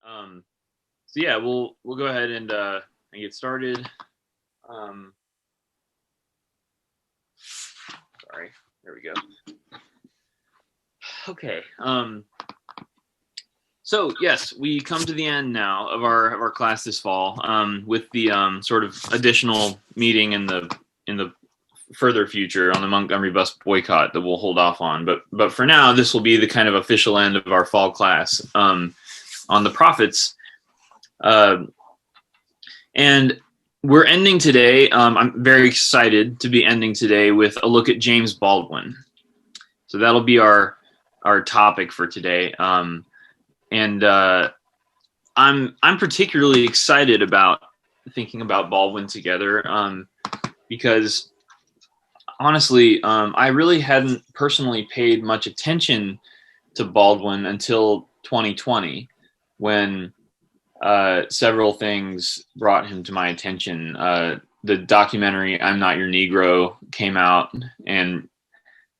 So yeah, we'll go ahead and get started. Sorry, there we go. Okay. So yes, we come to the end now of our class this fall, with the sort of additional meeting in the further future on the Montgomery bus boycott that we'll hold off on. But for now, this will be the kind of official end of our fall class on the prophets. And we're ending today. I'm very excited to be ending today with a look at James Baldwin. So that'll be our topic for today. And I'm particularly excited about thinking about Baldwin together, because honestly, I really hadn't personally paid much attention to Baldwin until 2020, when several things brought him to my attention. The documentary "I'm Not Your Negro" came out, and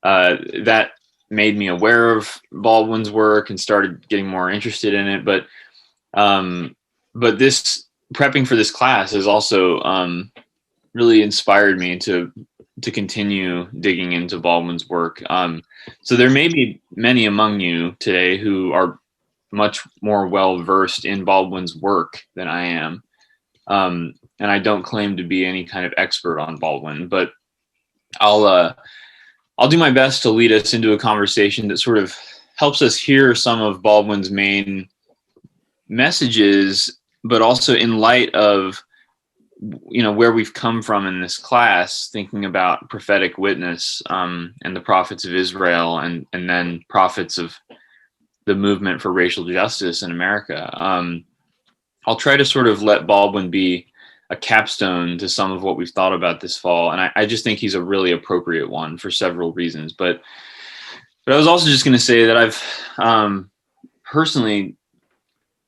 that made me aware of Baldwin's work and started getting more interested in it. But this prepping for this class has also really inspired me to continue digging into Baldwin's work. So there may be many among you today who are much more well versed in Baldwin's work than I am, and I don't claim to be any kind of expert on Baldwin, but I'll do my best to lead us into a conversation that sort of helps us hear some of Baldwin's main messages, but also in light of, where we've come from in this class, thinking about prophetic witness, and the prophets of Israel, and then prophets of the movement for racial justice in America. I'll try to sort of let Baldwin be a capstone to some of what we've thought about this fall, and I just think he's a really appropriate one for several reasons. But I was also just going to say that I've personally,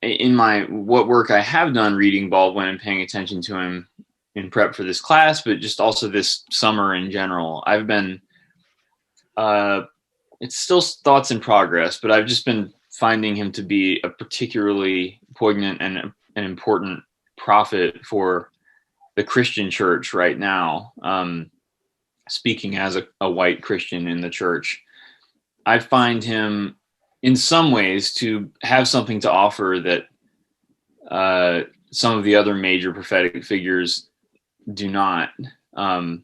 in what work I have done reading Baldwin and paying attention to him in prep for this class, but just also this summer in general, I've been it's still thoughts in progress, but I've just been finding him to be a particularly poignant and an important prophet for the Christian church right now. Speaking as a white Christian in the church, I find him in some ways to have something to offer that some of the other major prophetic figures do not. And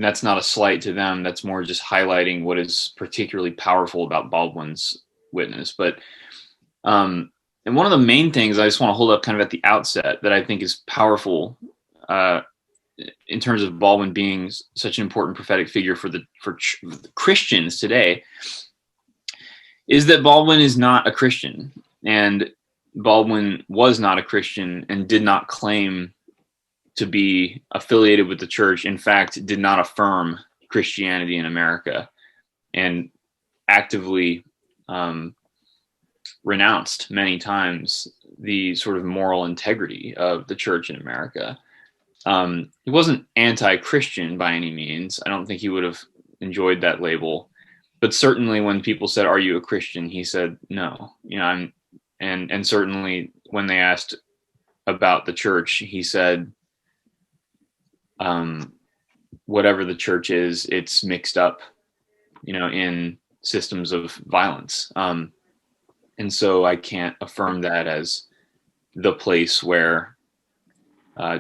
that's not a slight to them. That's more just highlighting what is particularly powerful about Baldwin's witness. But and one of the main things I just want to hold up kind of at the outset that I think is powerful in terms of Baldwin being such an important prophetic figure for Christians today is that Baldwin is not a Christian, and Baldwin was not a Christian and did not claim to be affiliated with the church. In fact, did not affirm Christianity in America, and actively renounced many times the sort of moral integrity of the church in America. He wasn't anti-Christian by any means. I don't think he would have enjoyed that label, but certainly when people said, "Are you a Christian?" he said, "No." And certainly when they asked about the church, he said, whatever the church is, it's mixed up, in systems of violence. And so I can't affirm that as the place where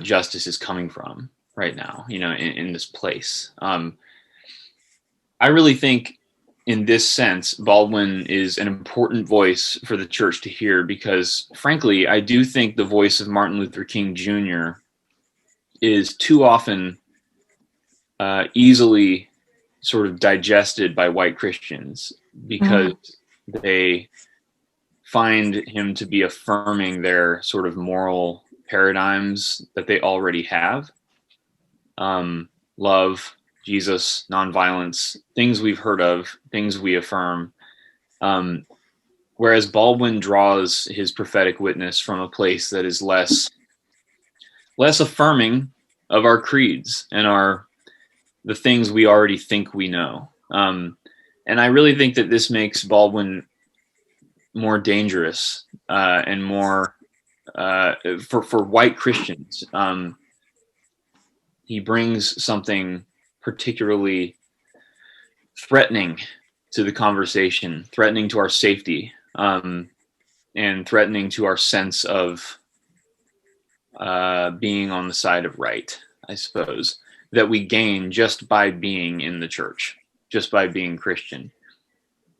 justice is coming from right now, in this place. I really think in this sense, Baldwin is an important voice for the church to hear, because frankly, I do think the voice of Martin Luther King Jr. is too often easily sort of digested by white Christians, because they find him to be affirming their sort of moral paradigms that they already have. Love, Jesus, nonviolence, things we've heard of, things we affirm. Whereas Baldwin draws his prophetic witness from a place that is less affirming of our creeds and the things we already think we know. And I really think that this makes Baldwin more dangerous and more for white Christians. He brings something particularly threatening to the conversation, threatening to our safety, and threatening to our sense of being on the side of right, I suppose, that we gain just by being in the church, just by being Christian.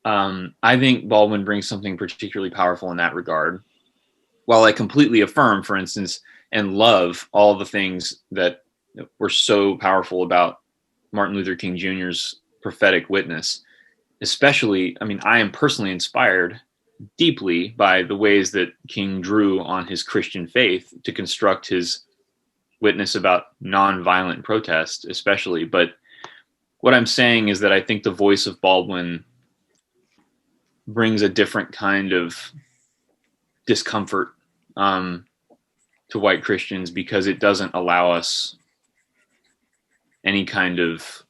I think Baldwin brings something particularly powerful in that regard. While I completely affirm, for instance, and love all the things that were so powerful about Martin Luther King Jr.'s prophetic witness, especially, I mean, I am personally inspired deeply by the ways that King drew on his Christian faith to construct his witness about nonviolent protest, especially. But what I'm saying is that I think the voice of Baldwin brings a different kind of discomfort to white Christians, because it doesn't allow us any kind of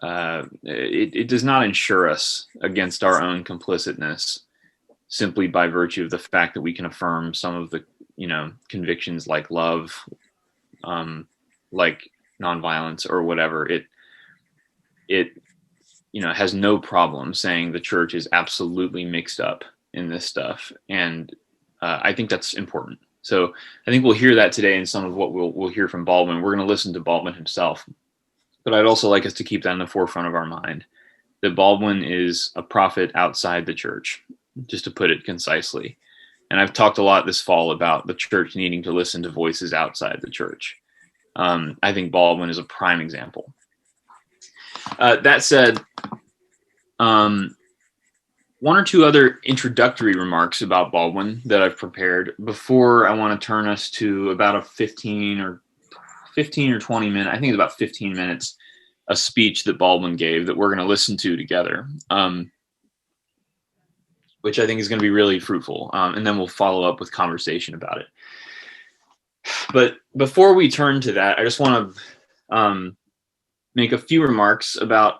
it does not insure us against our own complicitness simply by virtue of the fact that we can affirm some of the convictions like love, like nonviolence or whatever. It has no problem saying the church is absolutely mixed up in this stuff, and I think that's important. So I think we'll hear that today in some of what we'll hear from Baldwin. We're going to listen to Baldwin himself, but I'd also like us to keep that in the forefront of our mind, that Baldwin is a prophet outside the church, just to put it concisely. And I've talked a lot this fall about the church needing to listen to voices outside the church. I think Baldwin is a prime example. That said, one or two other introductory remarks about Baldwin that I've prepared before I want to turn us to about a 15 or 20 minute, I think it's about 15 minutes, a speech that Baldwin gave that we're going to listen to together, which I think is going to be really fruitful. And then we'll follow up with conversation about it. But before we turn to that, I just want to make a few remarks about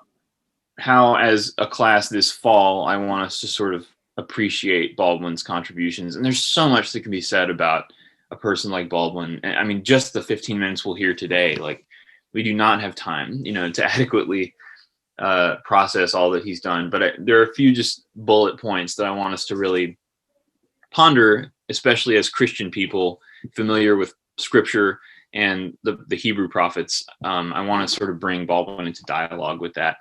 how, as a class this fall, I want us to sort of appreciate Baldwin's contributions. And there's so much that can be said about a person like Baldwin. I mean, just the 15 minutes we'll hear today, like, we do not have time, to adequately process all that he's done. But there are a few just bullet points that I want us to really ponder, especially as Christian people familiar with Scripture and the Hebrew prophets. I want to sort of bring Baldwin into dialogue with that.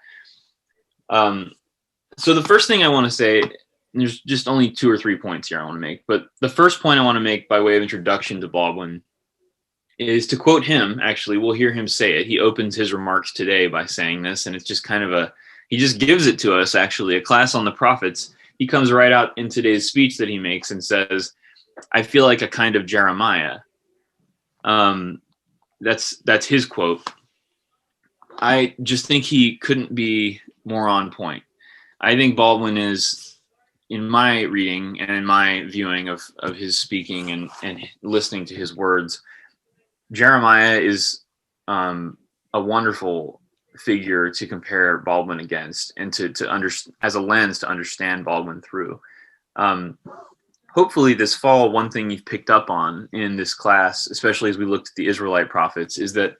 So the first thing I want to say, there's just only 2 or 3 points here I want to make, but the first point I want to make by way of introduction to Baldwin is to quote him. Actually, we'll hear him say it. He opens his remarks today by saying this, and it's just kind of he just gives it to us, actually, a class on the prophets. He comes right out in today's speech that he makes and says, I feel like a kind of Jeremiah. That's his quote. I just think he couldn't be more on point. I think Baldwin is, in my reading and in my viewing of his speaking and listening to his words, Jeremiah is a wonderful figure to compare Baldwin against, and as a lens to understand Baldwin through. Hopefully this fall, one thing you've picked up on in this class, especially as we looked at the Israelite prophets, is that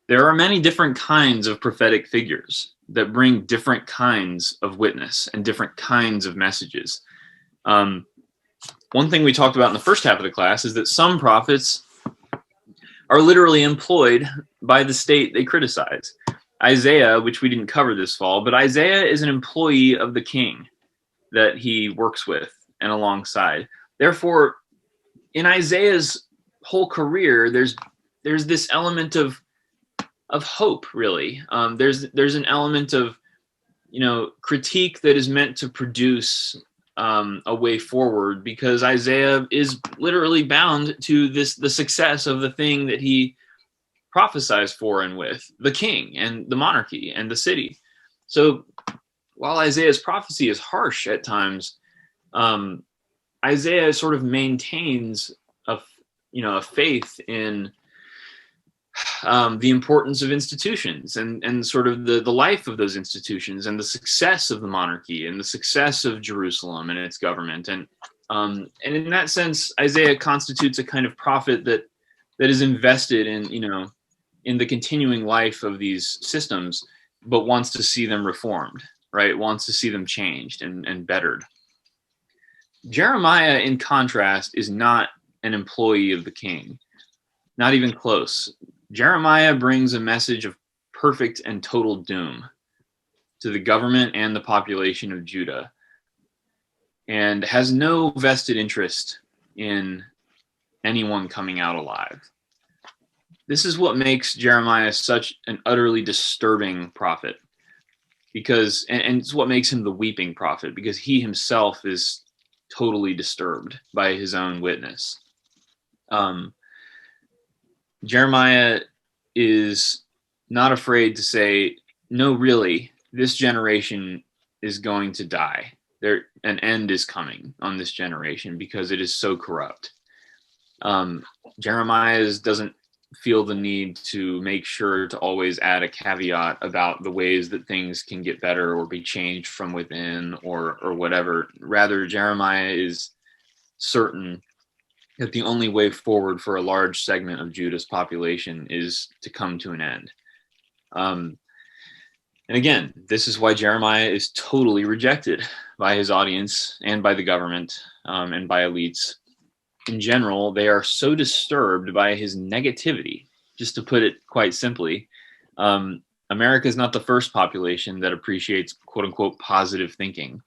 there are many different kinds of prophetic figures that bring different kinds of witness and different kinds of messages. One thing we talked about in the first half of the class is that some prophets are literally employed by the state they criticize. Isaiah, which we didn't cover this fall, but Isaiah is an employee of the king that he works with and alongside. Therefore, in Isaiah's whole career, there's this element of hope, really. There's an element of critique that is meant to produce a way forward, because Isaiah is literally bound to the success of the thing that he prophesies for and with, the king and the monarchy and the city. So while Isaiah's prophecy is harsh at times, Isaiah sort of maintains a faith in the importance of institutions and sort of the life of those institutions and the success of the monarchy and the success of Jerusalem and its government. And And in that sense, Isaiah constitutes a kind of prophet that is invested in, in the continuing life of these systems, but wants to see them reformed, right? Wants to see them changed and bettered. Jeremiah, in contrast, is not an employee of the king, not even close. Jeremiah brings a message of perfect and total doom to the government and the population of Judah, and has no vested interest in anyone coming out alive. This is what makes Jeremiah such an utterly disturbing prophet, because, and it's what makes him the weeping prophet, because he himself is totally disturbed by his own witness. Jeremiah is not afraid to say, no, really, this generation is going to die. An end is coming on this generation because it is so corrupt. Jeremiah doesn't feel the need to make sure to always add a caveat about the ways that things can get better or be changed from within or whatever. Rather, Jeremiah is certain that the only way forward for a large segment of Judah's population is to come to an end. And again, this is why Jeremiah is totally rejected by his audience and by the government and by elites. In general, they are so disturbed by his negativity. Just to put it quite simply, America is not the first population that appreciates quote unquote positive thinking.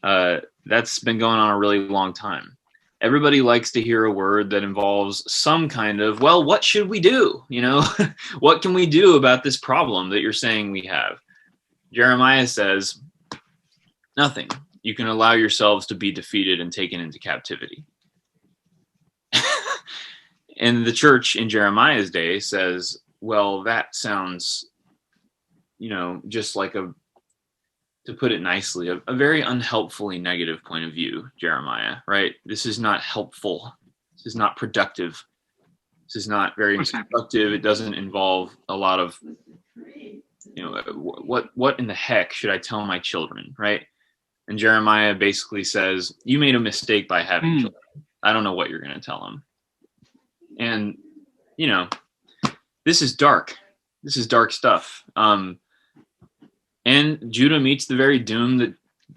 That's been going on a really long time. Everybody likes to hear a word that involves some kind of, well, what should we do? What can we do about this problem that you're saying we have? Jeremiah says, nothing. You can allow yourselves to be defeated and taken into captivity. And the church in Jeremiah's day says, well, that sounds, just like to put it nicely, a very unhelpfully negative point of view, Jeremiah, right? This is not helpful. This is not productive. This is not very instructive. It doesn't involve a lot of, what in the heck should I tell my children, right? And Jeremiah basically says, you made a mistake by having children. I don't know what you're going to tell them. And, this is dark. This is dark stuff. And Judah meets the very doom that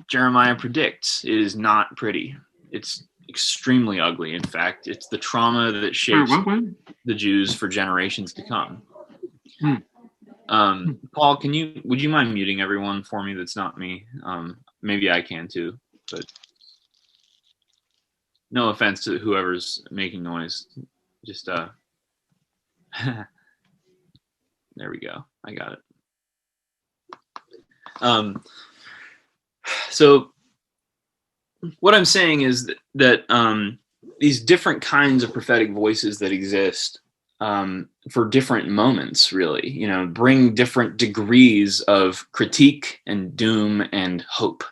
Jeremiah predicts. It is not pretty. It's extremely ugly. In fact, it's the trauma that shapes the Jews for generations to come. Paul, would you mind muting everyone for me that's not me? Maybe I can too, but no offense to whoever's making noise. Just, there we go. I got it. So what I'm saying is that these different kinds of prophetic voices that exist for different moments, really, bring different degrees of critique and doom and hope.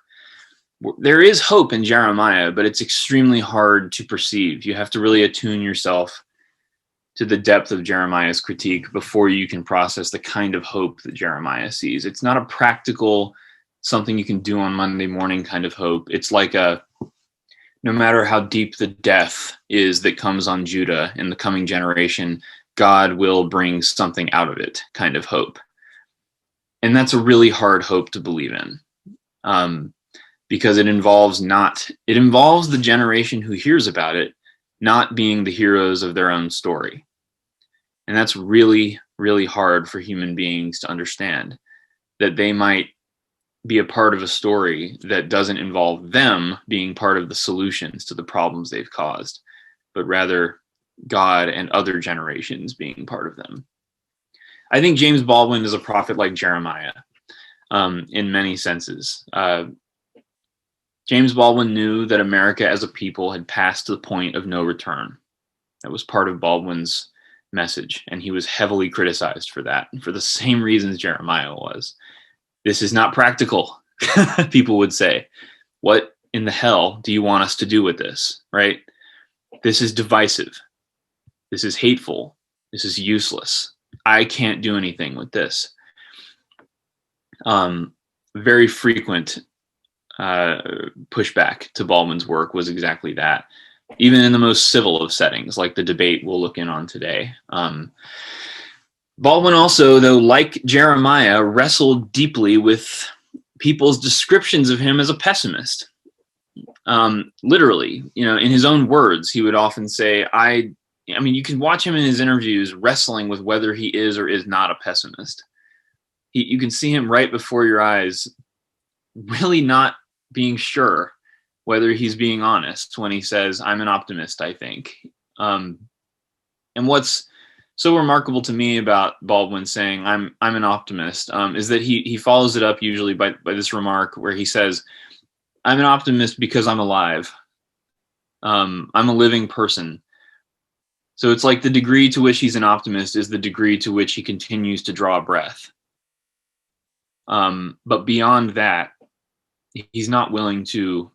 There is hope in Jeremiah, but it's extremely hard to perceive. You have to really attune yourself to the depth of Jeremiah's critique before you can process the kind of hope that Jeremiah sees. It's not a practical, something you can do on Monday morning kind of hope. It's like no matter how deep the death is that comes on Judah in the coming generation, God will bring something out of it kind of hope. And that's a really hard hope to believe in, because it involves the generation who hears about it not being the heroes of their own story. And that's really, really hard for human beings to understand, that they might be a part of a story that doesn't involve them being part of the solutions to the problems they've caused, but rather God and other generations being part of them. I think James Baldwin is a prophet like Jeremiah in many senses. James Baldwin knew that America as a people had passed to the point of no return. That was part of Baldwin's message, and he was heavily criticized for that, for the same reasons Jeremiah was. This is not practical, people would say. What in the hell do you want us to do with this, right? This is divisive. This is hateful. This is useless. I can't do anything with this. Very frequent pushback to Baldwin's work was exactly that. Even in the most civil of settings, like the debate we'll look in on today. Baldwin also, though, like Jeremiah, wrestled deeply with people's descriptions of him as a pessimist. Literally, in his own words, he would often say, I mean, you can watch him in his interviews wrestling with whether he is or is not a pessimist. You can see him right before your eyes, really not being sure whether he's being honest when he says, I'm an optimist, I think. And what's so remarkable to me about Baldwin saying, I'm an optimist, is that he follows it up usually by this remark where he says, I'm an optimist because I'm alive. I'm a living person. So it's like the degree to which he's an optimist is the degree to which he continues to draw a breath. But beyond that, he's not willing to,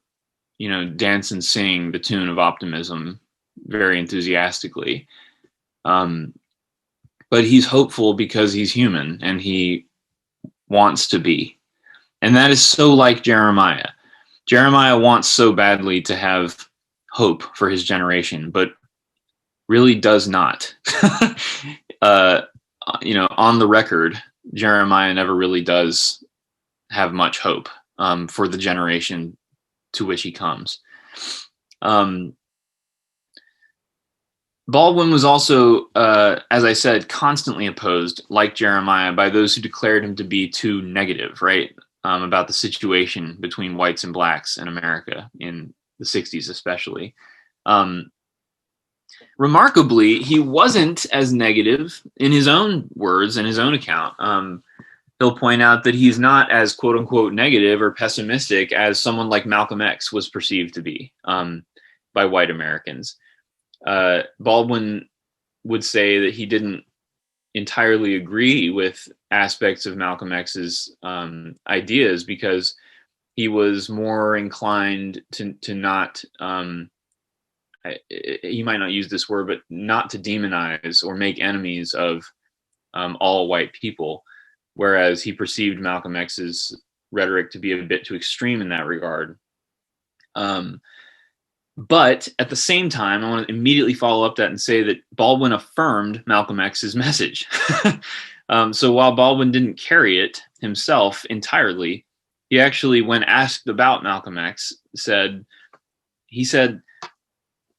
dance and sing the tune of optimism very enthusiastically. But he's hopeful because he's human and he wants to be. And that is so like Jeremiah. Jeremiah wants so badly to have hope for his generation, but really does not. On the record, Jeremiah never really does have much hope for the generation to which he comes. Baldwin was also, as I said, constantly opposed, like Jeremiah, by those who declared him to be too negative, right? About the situation between whites and blacks in America in the 60s, especially. Remarkably, he wasn't as negative in his own words and his own account. He'll point out that he's not as quote unquote negative or pessimistic as someone like Malcolm X was perceived to be by white Americans. Baldwin would say that he didn't entirely agree with aspects of Malcolm X's ideas because he was more inclined to not, he might not use this word, but not to demonize or make enemies of all white people, whereas he perceived Malcolm X's rhetoric to be a bit too extreme in that regard. But at the same time, I want to immediately follow up that and say that Baldwin affirmed Malcolm X's message. So while Baldwin didn't carry it himself entirely, he actually, when asked about Malcolm X, he said,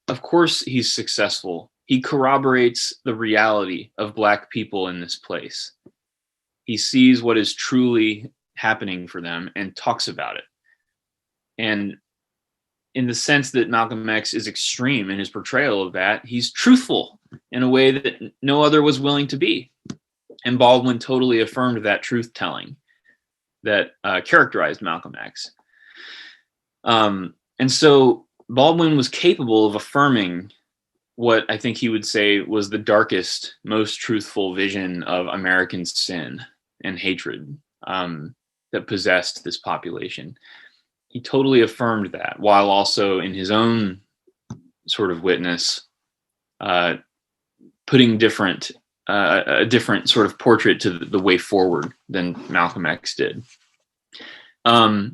of course he's successful. He corroborates the reality of Black people in this place. He sees what is truly happening for them and talks about it. And in the sense that Malcolm X is extreme in his portrayal of that, he's truthful in a way that no other was willing to be. And Baldwin totally affirmed that truth-telling that characterized Malcolm X. And so Baldwin was capable of affirming what I think he would say was the darkest, most truthful vision of American sin and hatred that possessed this population. He totally affirmed that, while also in his own sort of witness, putting a different sort of portrait to the way forward than Malcolm X did. But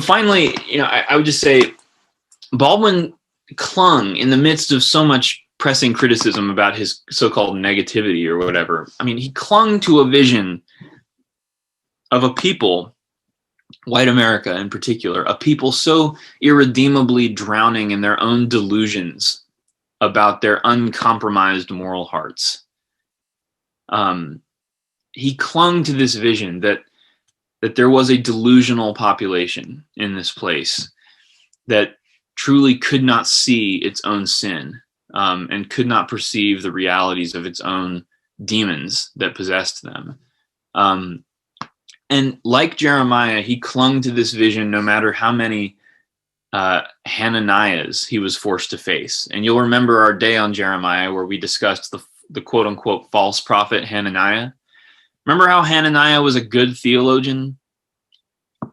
finally, I would just say Baldwin clung in the midst of so much pressing criticism about his so-called negativity or whatever. I mean, he clung to a vision of a people, white America in particular, a people so irredeemably drowning in their own delusions about their uncompromised moral hearts. He clung to this vision that there was a delusional population in this place that truly could not see its own sin and could not perceive the realities of its own demons that possessed them. And like Jeremiah, he clung to this vision no matter how many Hananiahs he was forced to face. And you'll remember our day on Jeremiah where we discussed the quote-unquote false prophet Hananiah. Remember how Hananiah was a good theologian?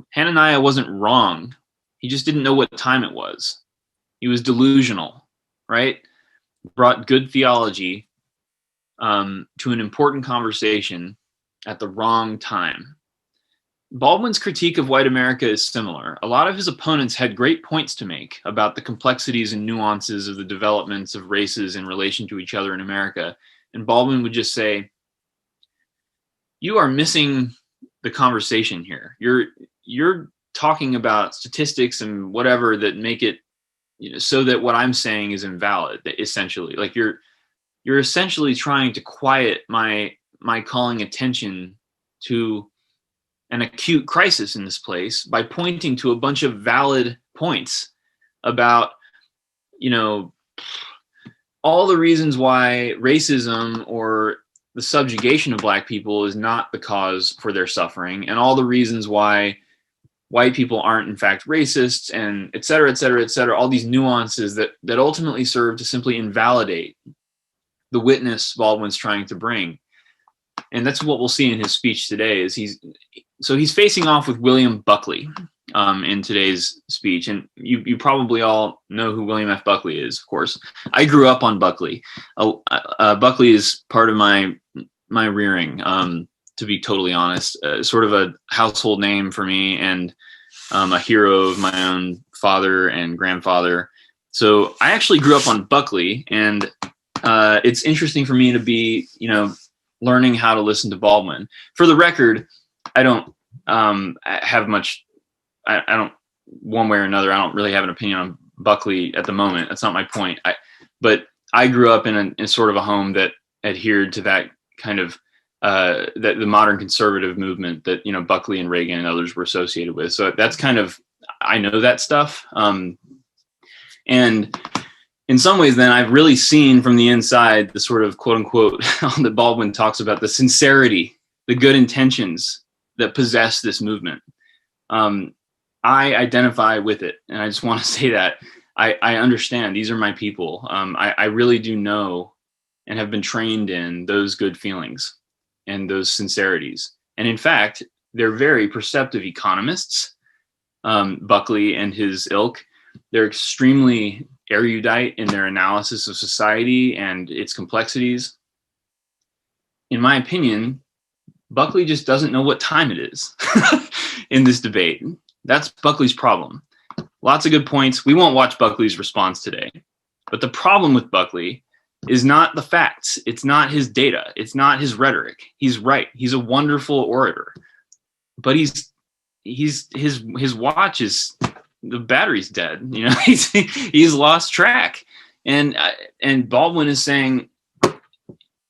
Hananiah wasn't wrong. He just didn't know what time it was. He was delusional, right? Brought good theology to an important conversation at the wrong time. Baldwin's critique of white America is similar. A lot of his opponents had great points to make about the complexities and nuances of the developments of races in relation to each other in America. And Baldwin would just say, you are missing the conversation here. You're talking about statistics and whatever that make it, so that what I'm saying is invalid, essentially. Like you're essentially trying to quiet my calling attention to an acute crisis in this place by pointing to a bunch of valid points about, all the reasons why racism or the subjugation of Black people is not the cause for their suffering, and all the reasons why white people aren't in fact racists, and et cetera, et cetera, et cetera, all these nuances that ultimately serve to simply invalidate the witness Baldwin's trying to bring. And that's what we'll see in his speech today. Is he's facing off with William Buckley in today's speech, and you probably all know who William F. Buckley is. Of course, I grew up on Buckley. Buckley is part of my rearing. To be totally honest, sort of a household name for me, and a hero of my own father and grandfather. So I actually grew up on Buckley, and it's interesting for me to be, learning how to listen to Baldwin. For the record, I don't have much. I don't, one way or another, I don't really have an opinion on Buckley at the moment. That's not my point. But I grew up in sort of a home that adhered to that kind of that the modern conservative movement that Buckley and Reagan and others were associated with. So that's kind of, I know that stuff. And in some ways, then I've really seen from the inside the sort of quote unquote that Baldwin talks about, the sincerity, the good intentions that possess this movement. I identify with it, and I just want to say that I understand these are my people. I really do know and have been trained in those good feelings and those sincerities. And in fact, they're very perceptive economists, Buckley and his ilk. They're extremely erudite in their analysis of society and its complexities. In my opinion, Buckley just doesn't know what time it is in this debate. That's Buckley's problem. Lots of good points. We won't watch Buckley's response today. But the problem with Buckley is not the facts. It's not his data. It's not his rhetoric. He's right. He's a wonderful orator. But his watch is, the battery's dead. He's lost track. And Baldwin is saying,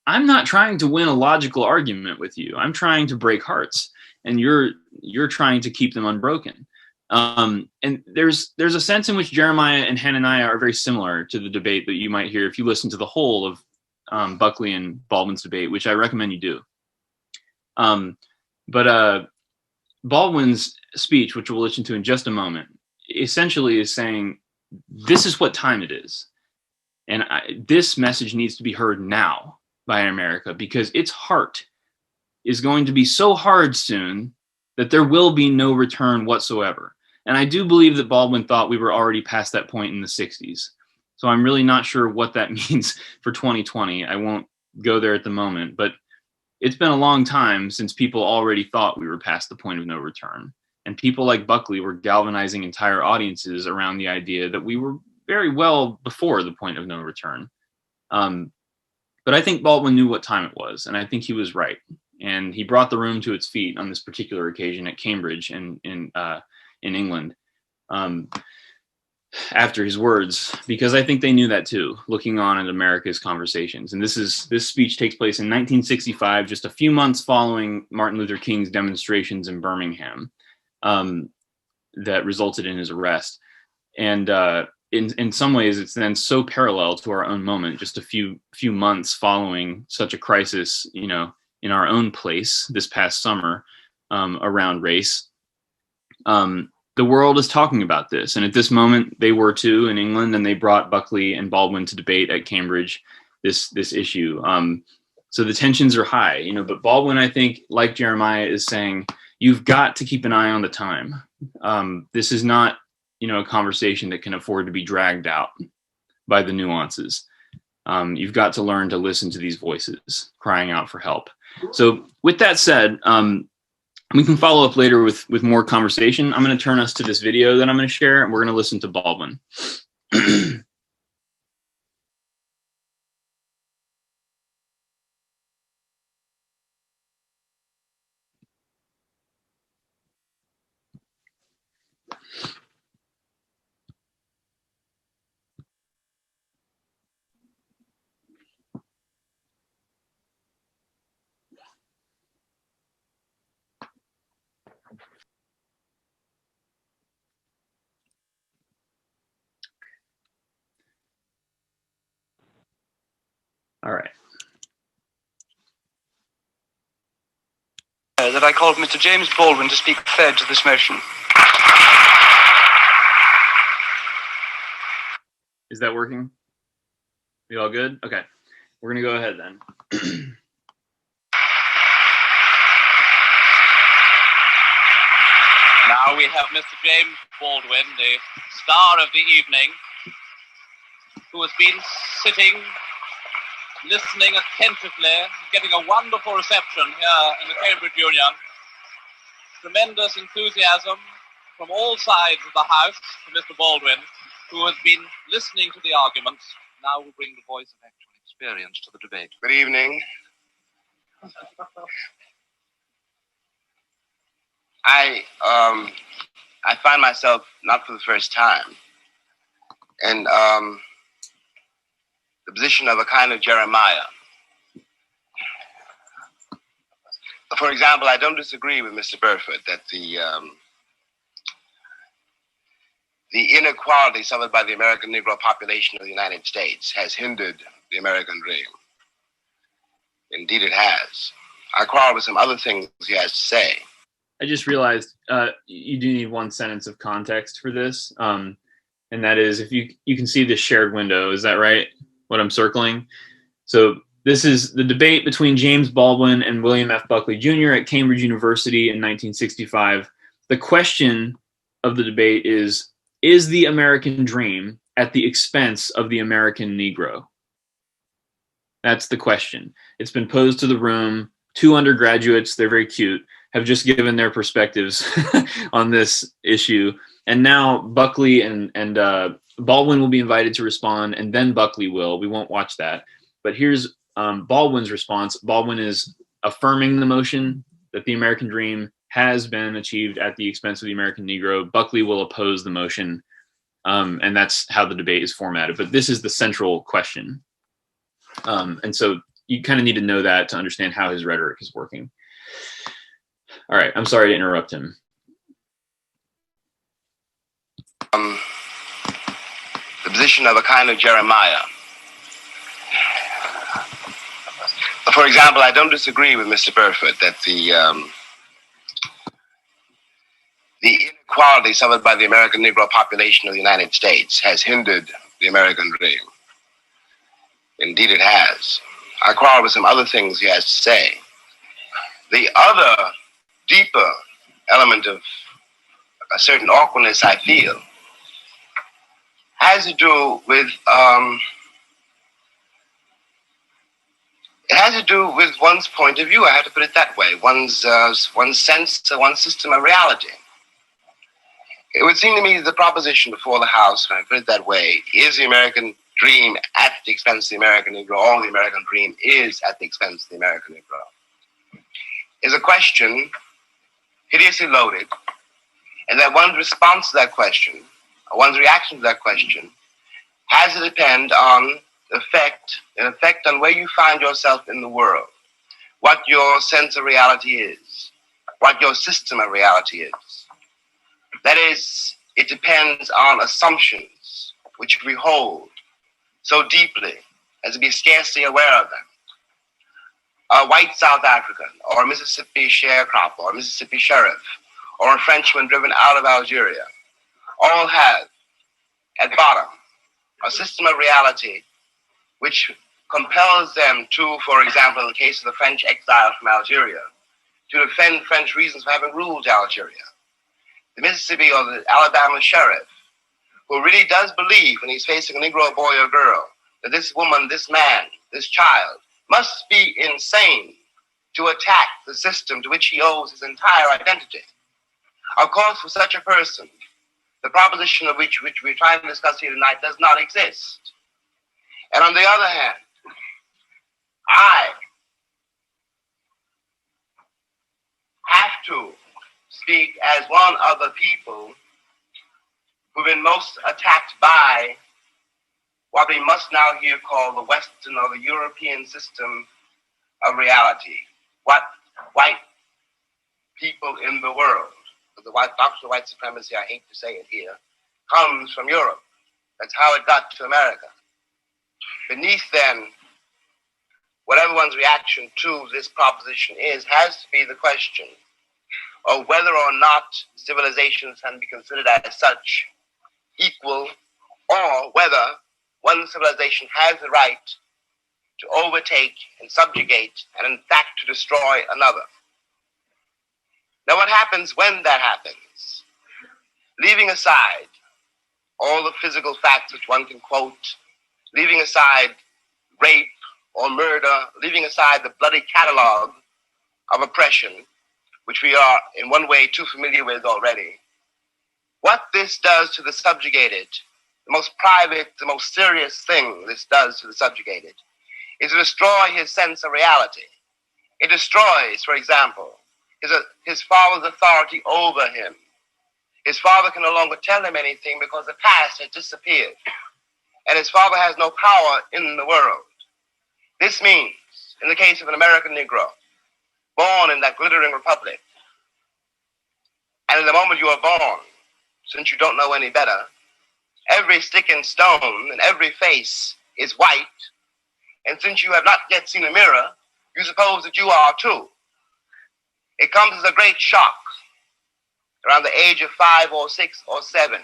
I'm not trying to win a logical argument with you. I'm trying to break hearts, and you're trying to keep them unbroken. And there's a sense in which Jeremiah and Hananiah are very similar to the debate that you might hear if you listen to the whole of Buckley and Baldwin's debate, which I recommend you do. But Baldwin's speech, which we'll listen to in just a moment, essentially is saying, this is what time it is. And this message needs to be heard now by America, because its heart is going to be so hard soon that there will be no return whatsoever. And I do believe that Baldwin thought we were already past that point in the 60s. So I'm really not sure what that means for 2020. I won't go there at the moment, but it's been a long time since people already thought we were past the point of no return. And people like Buckley were galvanizing entire audiences around the idea that we were very well before the point of no return. But I think Baldwin knew what time it was, and I think he was right. And he brought the room to its feet on this particular occasion at Cambridge in England after his words, because I think they knew that too, looking on at America's conversations. And this speech takes place in 1965, just a few months following Martin Luther King's demonstrations in Birmingham that resulted in his arrest. And in some ways, it's then so parallel to our own moment, just a few months following such a crisis, in our own place this past summer around race. The world is talking about this. And at this moment, they were too in England, and they brought Buckley and Baldwin to debate at Cambridge this issue. So the tensions are high, but Baldwin, I think, like Jeremiah, is saying, you've got to keep an eye on the time. This is not, a conversation that can afford to be dragged out by the nuances. You've got to learn to listen to these voices crying out for help. So with that said, We can follow up later with more conversation. I'm going to turn us to this video that I'm going to share, and we're going to listen to Baldwin. All right. That I called Mr. James Baldwin to speak third to this motion. Is that working? We all good? Okay. We're going to go ahead then. Now we have Mr. James Baldwin, the star of the evening, who has been sitting, listening attentively, getting a wonderful reception here in the Cambridge Union. Tremendous enthusiasm from all sides of the House for Mr. Baldwin, who has been listening to the arguments. Now will bring the voice of actual experience to the debate. Good evening. I find myself, not for the first time, in the position of a kind of Jeremiah. For example, I don't disagree with Mr. Burford that the inequality suffered by the American Negro population of the United States has hindered the American dream. Indeed, it has. I quarrel with some other things he has to say. I just realized you do need one sentence of context for this, and that is if you can see this shared window. Is that right? What I'm circling? So this is the debate between James Baldwin and William F. Buckley Jr. at Cambridge University in 1965. The question of the debate is the American dream at the expense of the American Negro? That's the question. It's been posed to the room. Two undergraduates, they're very cute, have just given their perspectives on this issue. And now Buckley and Baldwin will be invited to respond, and then Buckley will. We won't watch that. But here's Baldwin's response. Baldwin is affirming the motion that the American dream has been achieved at the expense of the American Negro. Buckley will oppose the motion, and that's how the debate is formatted. But this is the central question. And so you kind of need to know that to understand how his rhetoric is working. All right, I'm sorry to interrupt him. The position of a kind of Jeremiah. For example, I don't disagree with Mr. Burford that the inequality suffered by the American Negro population of the United States has hindered the American dream. Indeed, it has. I quarrel with some other things he has to say. The other deeper element of a certain awkwardness I feel has to do with one's point of view. I have to put it that way. One's sense, one's system of reality. It would seem to me that the proposition before the House, when I put it that way, is the American dream at the expense of the American Negro, or the American dream is at the expense of the American Negro, is a question hideously loaded, and that one's response to that question, or one's reaction to that question, has to depend on the effect on where you find yourself in the world, what your sense of reality is, what your system of reality is. That is, it depends on assumptions which we hold so deeply as to be scarcely aware of them. A white South African, or a Mississippi sharecropper, or a Mississippi sheriff, or a Frenchman driven out of Algeria, all have, at bottom, a system of reality which compels them to, for example, in the case of the French exile from Algeria, to defend French reasons for having ruled Algeria. The Mississippi or the Alabama sheriff, who really does believe when he's facing a Negro boy or girl that this woman, this man, this child must be insane to attack the system to which he owes his entire identity. Of course, for such a person, the proposition of which we're trying to discuss here tonight does not exist. And on the other hand, I have to speak as one of the people who've been most attacked by what we must now here call the Western or the European system of reality. What white people in the world, the doctrine of white supremacy, I hate to say it here, comes from Europe. That's how it got to America. Beneath then, whatever one's reaction to this proposition is, has to be the question of whether or not civilizations can be considered as such equal, or whether one civilization has the right to overtake and subjugate and in fact to destroy another. Now what happens when that happens? Leaving aside all the physical facts which one can quote, leaving aside rape or murder, leaving aside the bloody catalog of oppression, which we are in one way too familiar with already, what this does to the subjugated, the most private, the most serious thing this does to the subjugated, is to destroy his sense of reality. It destroys, for example, his father's authority over him. His father can no longer tell him anything because the past has disappeared, and his father has no power in the world. This means, in the case of an American Negro, born in that glittering republic, and in the moment you are born, since you don't know any better, every stick and stone and every face is white, and since you have not yet seen a mirror, you suppose that you are too. It comes as a great shock around the age of 5 or 6 or 7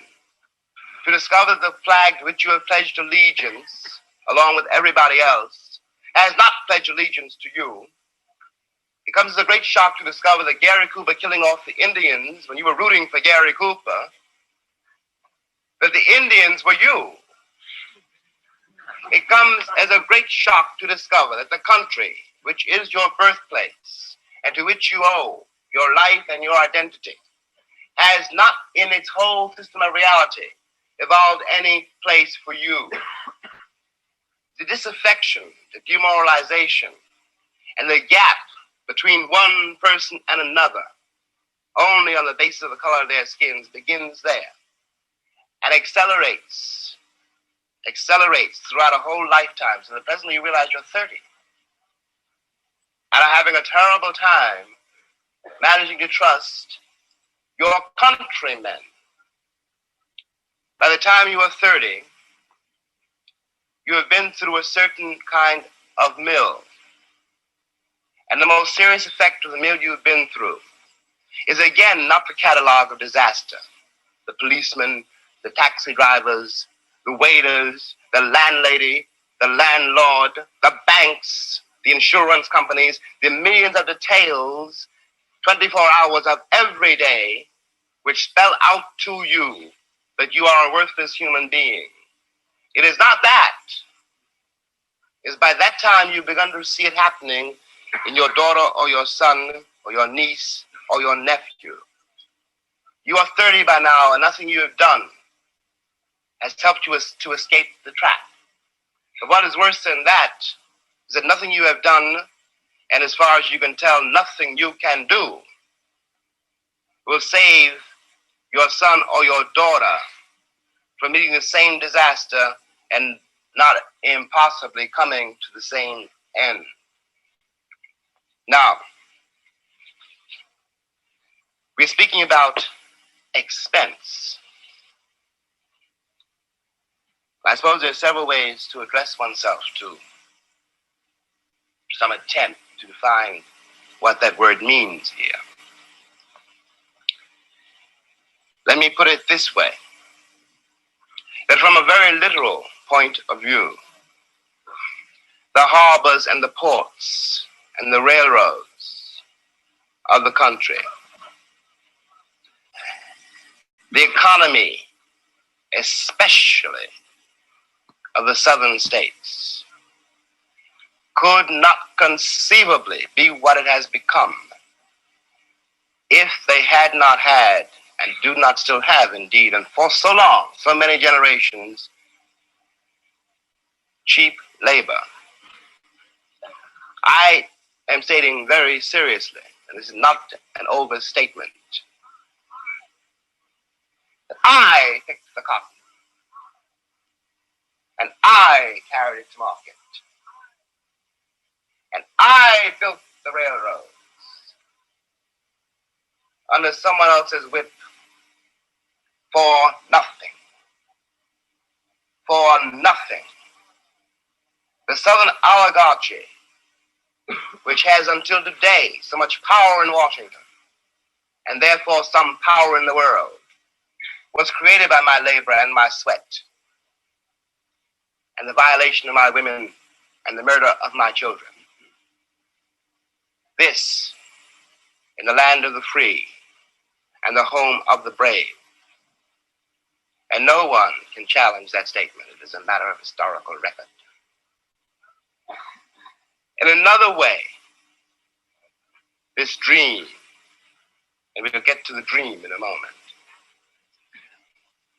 to discover that the flag to which you have pledged allegiance, along with everybody else, has not pledged allegiance to you. It comes as a great shock to discover that Gary Cooper killing off the Indians when you were rooting for Gary Cooper, that the Indians were you. It comes as a great shock to discover that the country, which is your birthplace, and to which you owe your life and your identity, has not in its whole system of reality evolved any place for you. The disaffection, the demoralization, and the gap between one person and another, only on the basis of the color of their skins, begins there and accelerates throughout a whole lifetime. So that presently you realize you're 30 and are having a terrible time managing to trust your countrymen. By the time you are 30, you have been through a certain kind of mill. And the most serious effect of the mill you've been through is again not the catalog of disaster. The policemen, the taxi drivers, the waiters, the landlady, the landlord, the banks, the insurance companies, the millions of details, 24 hours of every day, which spell out to you that you are a worthless human being. It is not that. It is by that time you've begun to see it happening in your daughter or your son or your niece or your nephew. You are 30 by now, and nothing you have done has helped you to escape the trap. But what is worse than that is that nothing you have done, and as far as you can tell, nothing you can do, will save your son or your daughter from meeting the same disaster and not impossibly coming to the same end. Now, we're speaking about expense. I suppose there are several ways to address oneself to some attempt to define what that word means here. Let me put it this way, that from a very literal point of view, the harbors and the ports and the railroads of the country, the economy, especially of the southern states, could not conceivably be what it has become if they had not had, and do not still have indeed, and for so long, so many generations, cheap labor. I am stating very seriously, and this is not an overstatement, that I picked the cotton, and I carried it to market, and I built the railroads under someone else's whip for nothing. For nothing. The Southern oligarchy, which has until today so much power in Washington, and therefore some power in the world, was created by my labor and my sweat, and the violation of my women and the murder of my children. This, in the land of the free and the home of the brave. And no one can challenge that statement. It is a matter of historical record. In another way, this dream, and we'll get to the dream in a moment,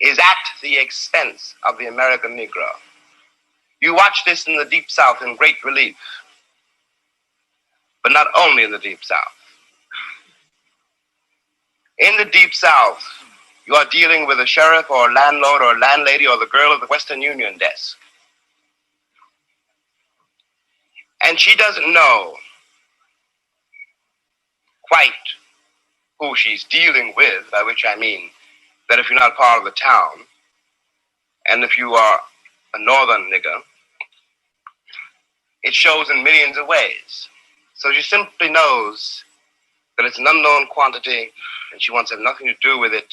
is at the expense of the American Negro. You watch this in the Deep South in great relief, but not only in the Deep South. In the Deep South, you are dealing with a sheriff or a landlord or a landlady or the girl of the Western Union desk. And she doesn't know quite who she's dealing with, by which I mean that if you're not part of the town, and if you are a northern nigger, it shows in millions of ways. So she simply knows that it's an unknown quantity, and she wants to have nothing to do with it.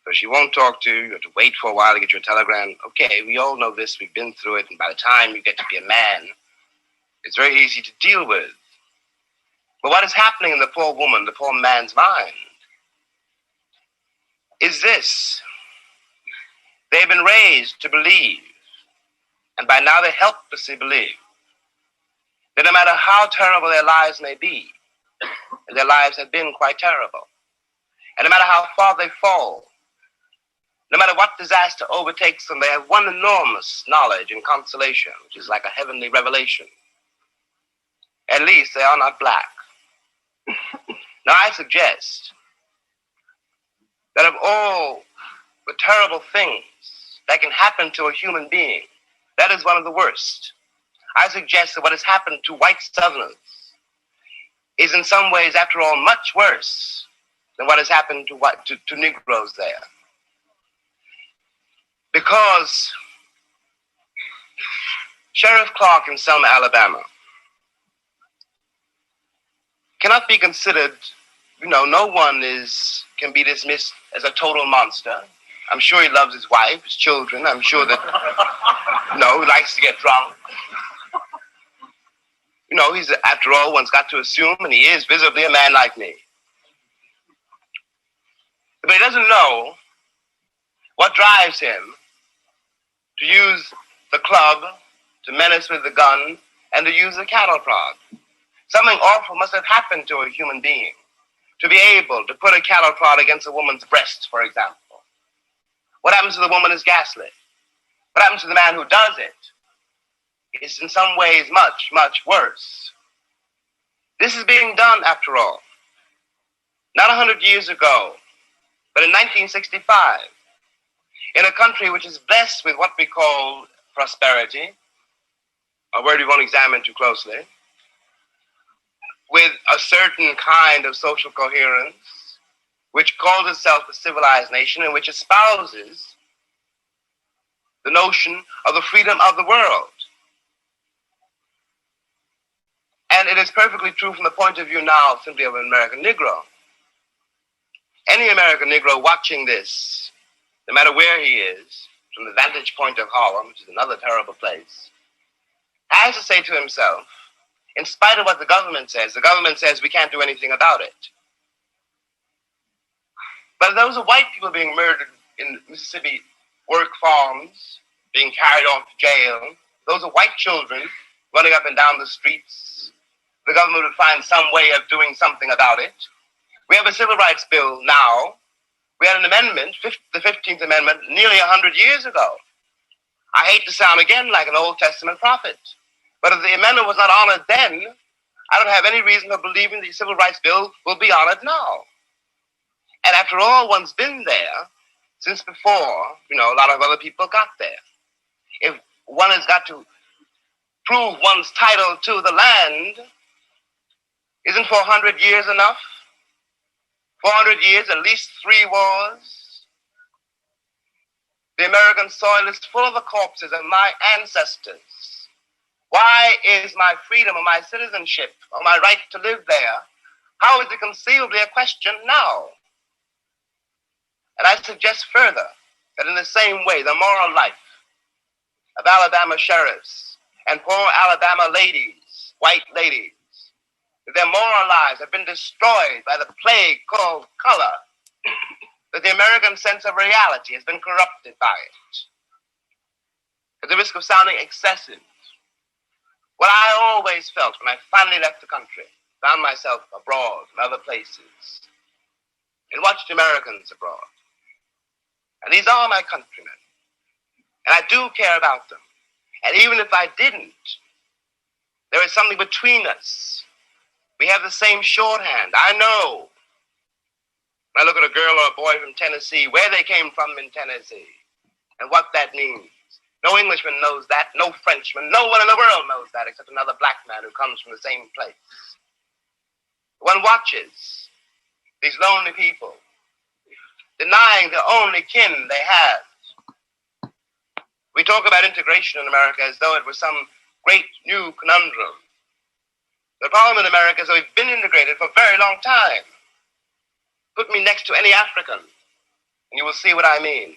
So she won't talk to you. You have to wait for a while to get your telegram. Okay, we all know this. We've been through it. And by the time you get to be a man, it's very easy to deal with. But what is happening in the poor woman, the poor man's mind, is this. They've been raised to believe, and by now they helplessly believe, that no matter how terrible their lives may be, and their lives have been quite terrible, and no matter how far they fall, no matter what disaster overtakes them, they have one enormous knowledge and consolation, which is like a heavenly revelation. At least they are not black. Now I suggest that of all the terrible things that can happen to a human being, that is one of the worst. I suggest that what has happened to white Southerners is in some ways, after all, much worse than what has happened to Negroes there. Because Sheriff Clark in Selma, Alabama, cannot be considered, no one can be dismissed as a total monster. I'm sure he loves his wife, his children. I'm sure that, he likes to get drunk. He's, after all, one's got to assume, and he is visibly a man like me. But he doesn't know what drives him to use the club, to menace with the gun, and to use the cattle prod. Something awful must have happened to a human being to be able to put a cattle prod against a woman's breast, for example. What happens to the woman is ghastly. What happens to the man who does it is in some ways much, much worse. This is being done, after all, not 100 years ago, but in 1965, in a country which is blessed with what we call prosperity, a word we won't examine too closely, with a certain kind of social coherence, which calls itself a civilized nation and which espouses the notion of the freedom of the world. And it is perfectly true from the point of view now simply of an American Negro. Any American Negro watching this, no matter where he is, from the vantage point of Harlem, which is another terrible place, has to say to himself, in spite of what the government says we can't do anything about it. But those are white people being murdered in Mississippi work farms, being carried off to jail. Those are white children running up and down the streets. The government would find some way of doing something about it. We have a civil rights bill now. We had an amendment, the 15th Amendment, nearly 100 years ago. I hate to sound again like an Old Testament prophet, but if the amendment was not honored then, I don't have any reason for believing the civil rights bill will be honored now. And after all, one's been there since before, a lot of other people got there. If one has got to prove one's title to the land, isn't 400 years enough? 400 years, at least 3 wars. The American soil is full of the corpses of my ancestors. Why is my freedom or my citizenship or my right to live there, how is it conceivably a question now? And I suggest further that in the same way, the moral life of Alabama sheriffs and poor Alabama ladies, white ladies, their moral lives have been destroyed by the plague called color, that the American sense of reality has been corrupted by it. At the risk of sounding excessive, what I always felt when I finally left the country, found myself abroad in other places, and watched Americans abroad. And these are my countrymen, and I do care about them. And even if I didn't, there is something between us. We have the same shorthand. I know, when I look at a girl or a boy from Tennessee, where they came from in Tennessee, and what that means. No Englishman knows that, no Frenchman, no one in the world knows that except another black man who comes from the same place. One watches these lonely people, denying the only kin they have. We talk about integration in America as though it was some great new conundrum. The problem in America is that we've been integrated for a very long time. Put me next to any African, and you will see what I mean.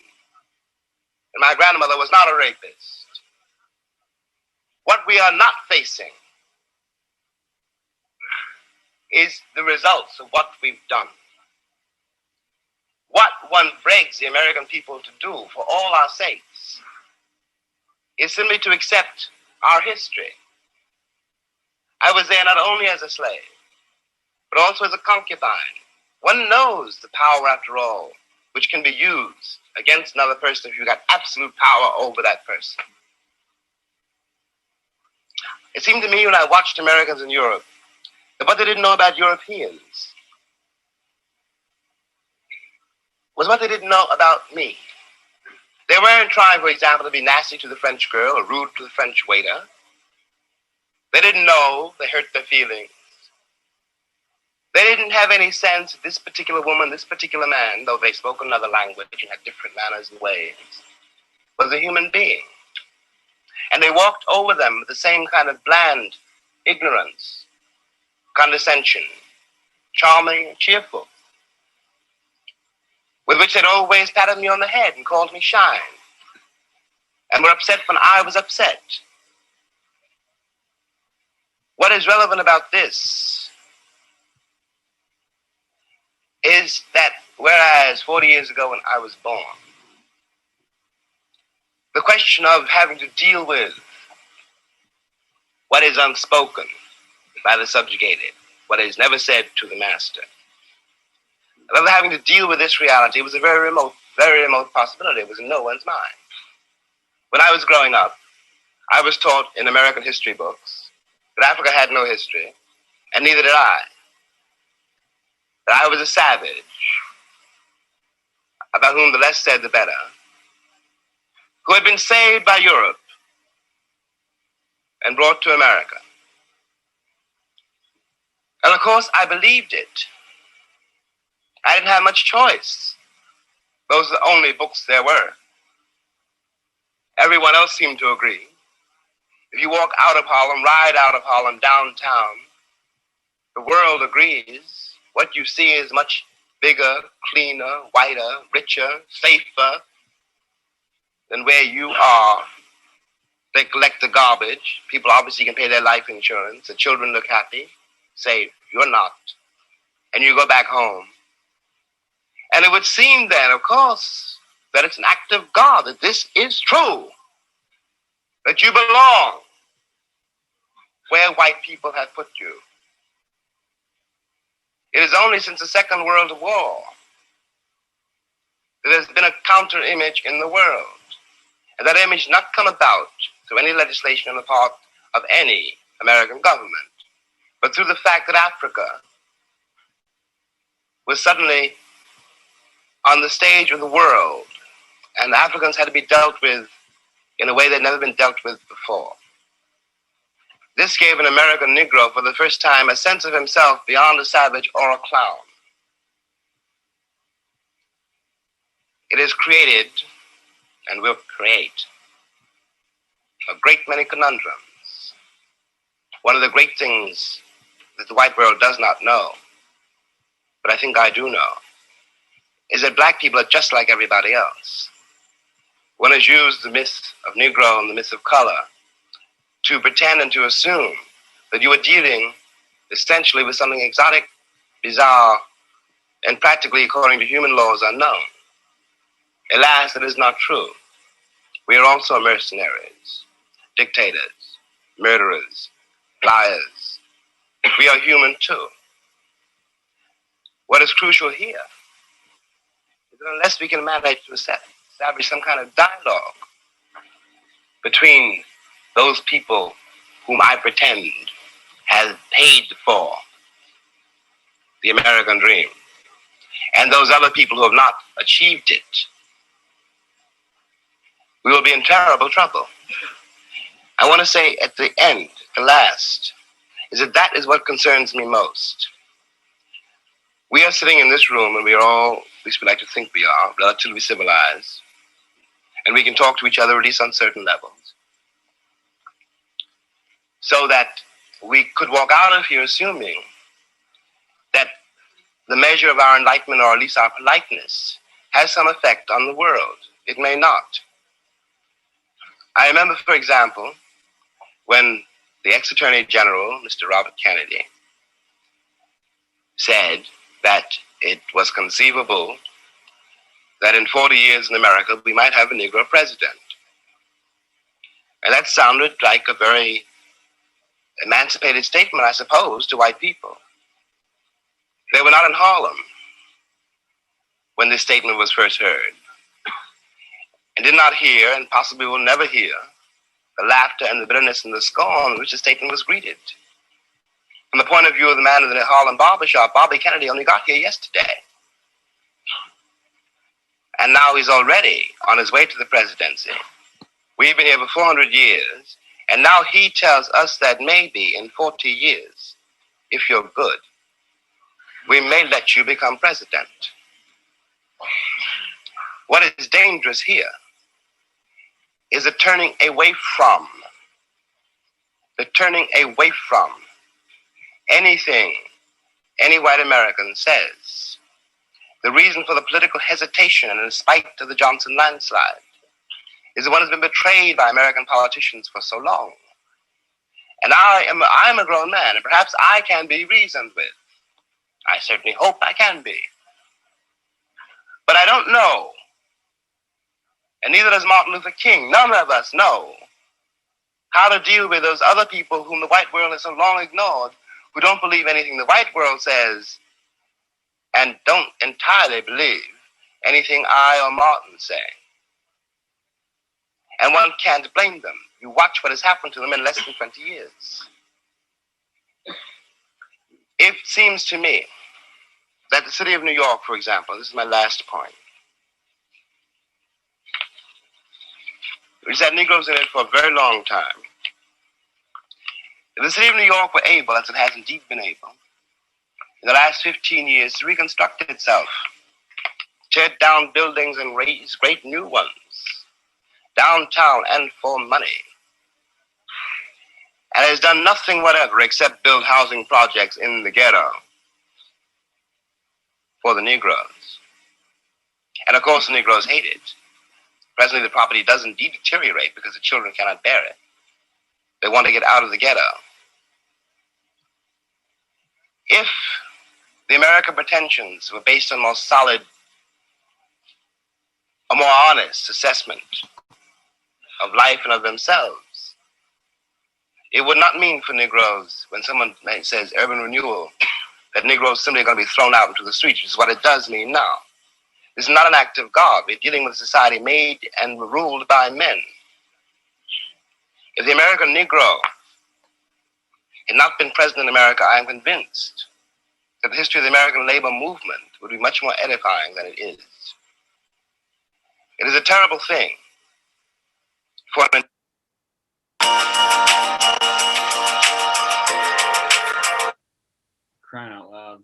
And my grandmother was not a rapist. What we are not facing is the results of what we've done. What one begs the American people to do for all our sakes is simply to accept our history. I was there not only as a slave, but also as a concubine. One knows the power, after all, which can be used against another person if you've got absolute power over that person. It seemed to me when I watched Americans in Europe that what they didn't know about Europeans was what they didn't know about me. They weren't trying, for example, to be nasty to the French girl or rude to the French waiter. They didn't know they hurt their feelings. They didn't have any sense that this particular woman, this particular man, though they spoke another language and had different manners and ways, was a human being. And they walked over them with the same kind of bland ignorance, condescension, charming and cheerful, with which they'd always patted me on the head and called me shine, and were upset when I was upset. What is relevant about this is that whereas 40 years ago when I was born, the question of having to deal with what is unspoken by the subjugated, what is never said to the master, of having to deal with this reality was a very remote possibility. It was in no one's mind. When I was growing up, I was taught in American history books that Africa had no history, and neither did I. That I was a savage, about whom the less said the better, who had been saved by Europe and brought to America. And of course, I believed it. I didn't have much choice. Those are the only books there were. Everyone else seemed to agree. If you walk out of Harlem, ride out of Harlem, downtown, the world agrees. What you see is much bigger, cleaner, whiter, richer, safer than where you are. They collect the garbage. People obviously can pay their life insurance. The children look happy. Say, you're not. And you go back home. And it would seem then, of course, that it's an act of God, that this is true, that you belong. where white people have put you. It is only since the Second World War that there's been a counter image in the world. And that image not come about through any legislation on the part of any American government, but through the fact that Africa was suddenly on the stage of the world, and Africans had to be dealt with in a way they'd never been dealt with before. This gave an American Negro for the first time a sense of himself beyond a savage or a clown. It has created, and will create, a great many conundrums. One of the great things that the white world does not know, but I think I do know, is that black people are just like everybody else. One has used the myth of Negro and the myth of color to pretend and to assume that you are dealing essentially with something exotic, bizarre, and practically, according to human laws, unknown. Alas, it is not true. We are also mercenaries, dictators, murderers, liars. We are human too. What is crucial here is that unless we can manage to establish some kind of dialogue between those people whom I pretend have paid for the American dream and those other people who have not achieved it, we will be in terrible trouble. I want to say at the end, the last, is that is what concerns me most. We are sitting in this room and we are all, at least we like to think we are, relatively civilized. And we can talk to each other at least on certain levels. So that we could walk out of here assuming that the measure of our enlightenment, or at least our politeness, has some effect on the world. It may not. I remember, for example, when the ex-Attorney General, Mr. Robert Kennedy, said that it was conceivable that in 40 years in America we might have a Negro president. And that sounded like a very emancipated statement, I suppose, to white people. They were not in Harlem when this statement was first heard, and did not hear, and possibly will never hear, the laughter and the bitterness and the scorn with which the statement was greeted. From the point of view of the man in the Harlem barbershop, Bobby Kennedy only got here yesterday. And now he's already on his way to the presidency. We've been here for 400 years, and now he tells us that maybe in 40 years, if you're good, we may let you become president. What is dangerous here is the turning away from anything any white American says. The reason for the political hesitation and in spite of the Johnson landslide is the one that's been betrayed by American politicians for so long. And I'm a grown man, and perhaps I can be reasoned with. I certainly hope I can be. But I don't know, and neither does Martin Luther King, none of us know how to deal with those other people whom the white world has so long ignored, who don't believe anything the white world says and don't entirely believe anything I or Martin say. And one can't blame them. You watch what has happened to them in less than 20 years. It seems to me that the city of New York, for example, this is my last point, which had Negroes in it for a very long time. If the city of New York were able, as it has indeed been able, in the last 15 years to reconstruct itself, tear down buildings and raise great new ones, downtown and for money, and has done nothing whatever except build housing projects in the ghetto for the Negroes. And of course the Negroes hate it. Presently the property does indeed deteriorate because the children cannot bear it. They want to get out of the ghetto. If the American pretensions were based on more solid, a more honest assessment of life and of themselves, It would not mean for Negroes, when someone says urban renewal, that Negroes simply are going to be thrown out into the streets, which is what it does mean now. This is not an act of God. We're dealing with a society made and ruled by men. If the American Negro had not been present in America, I am convinced that the history of the American labor movement would be much more edifying than it is. It is a terrible thing for an Crying out loud.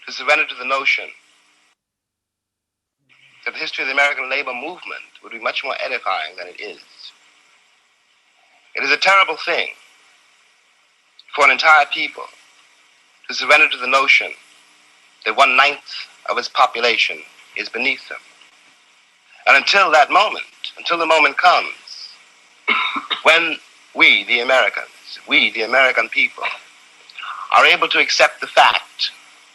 to surrender to the notion that the history of the American labor movement would be much more edifying than it is. It is a terrible thing for an entire people to surrender to the notion that 1/9 of its population is beneath them. And until that moment, until the moment comes when we, the American people, are able to accept the fact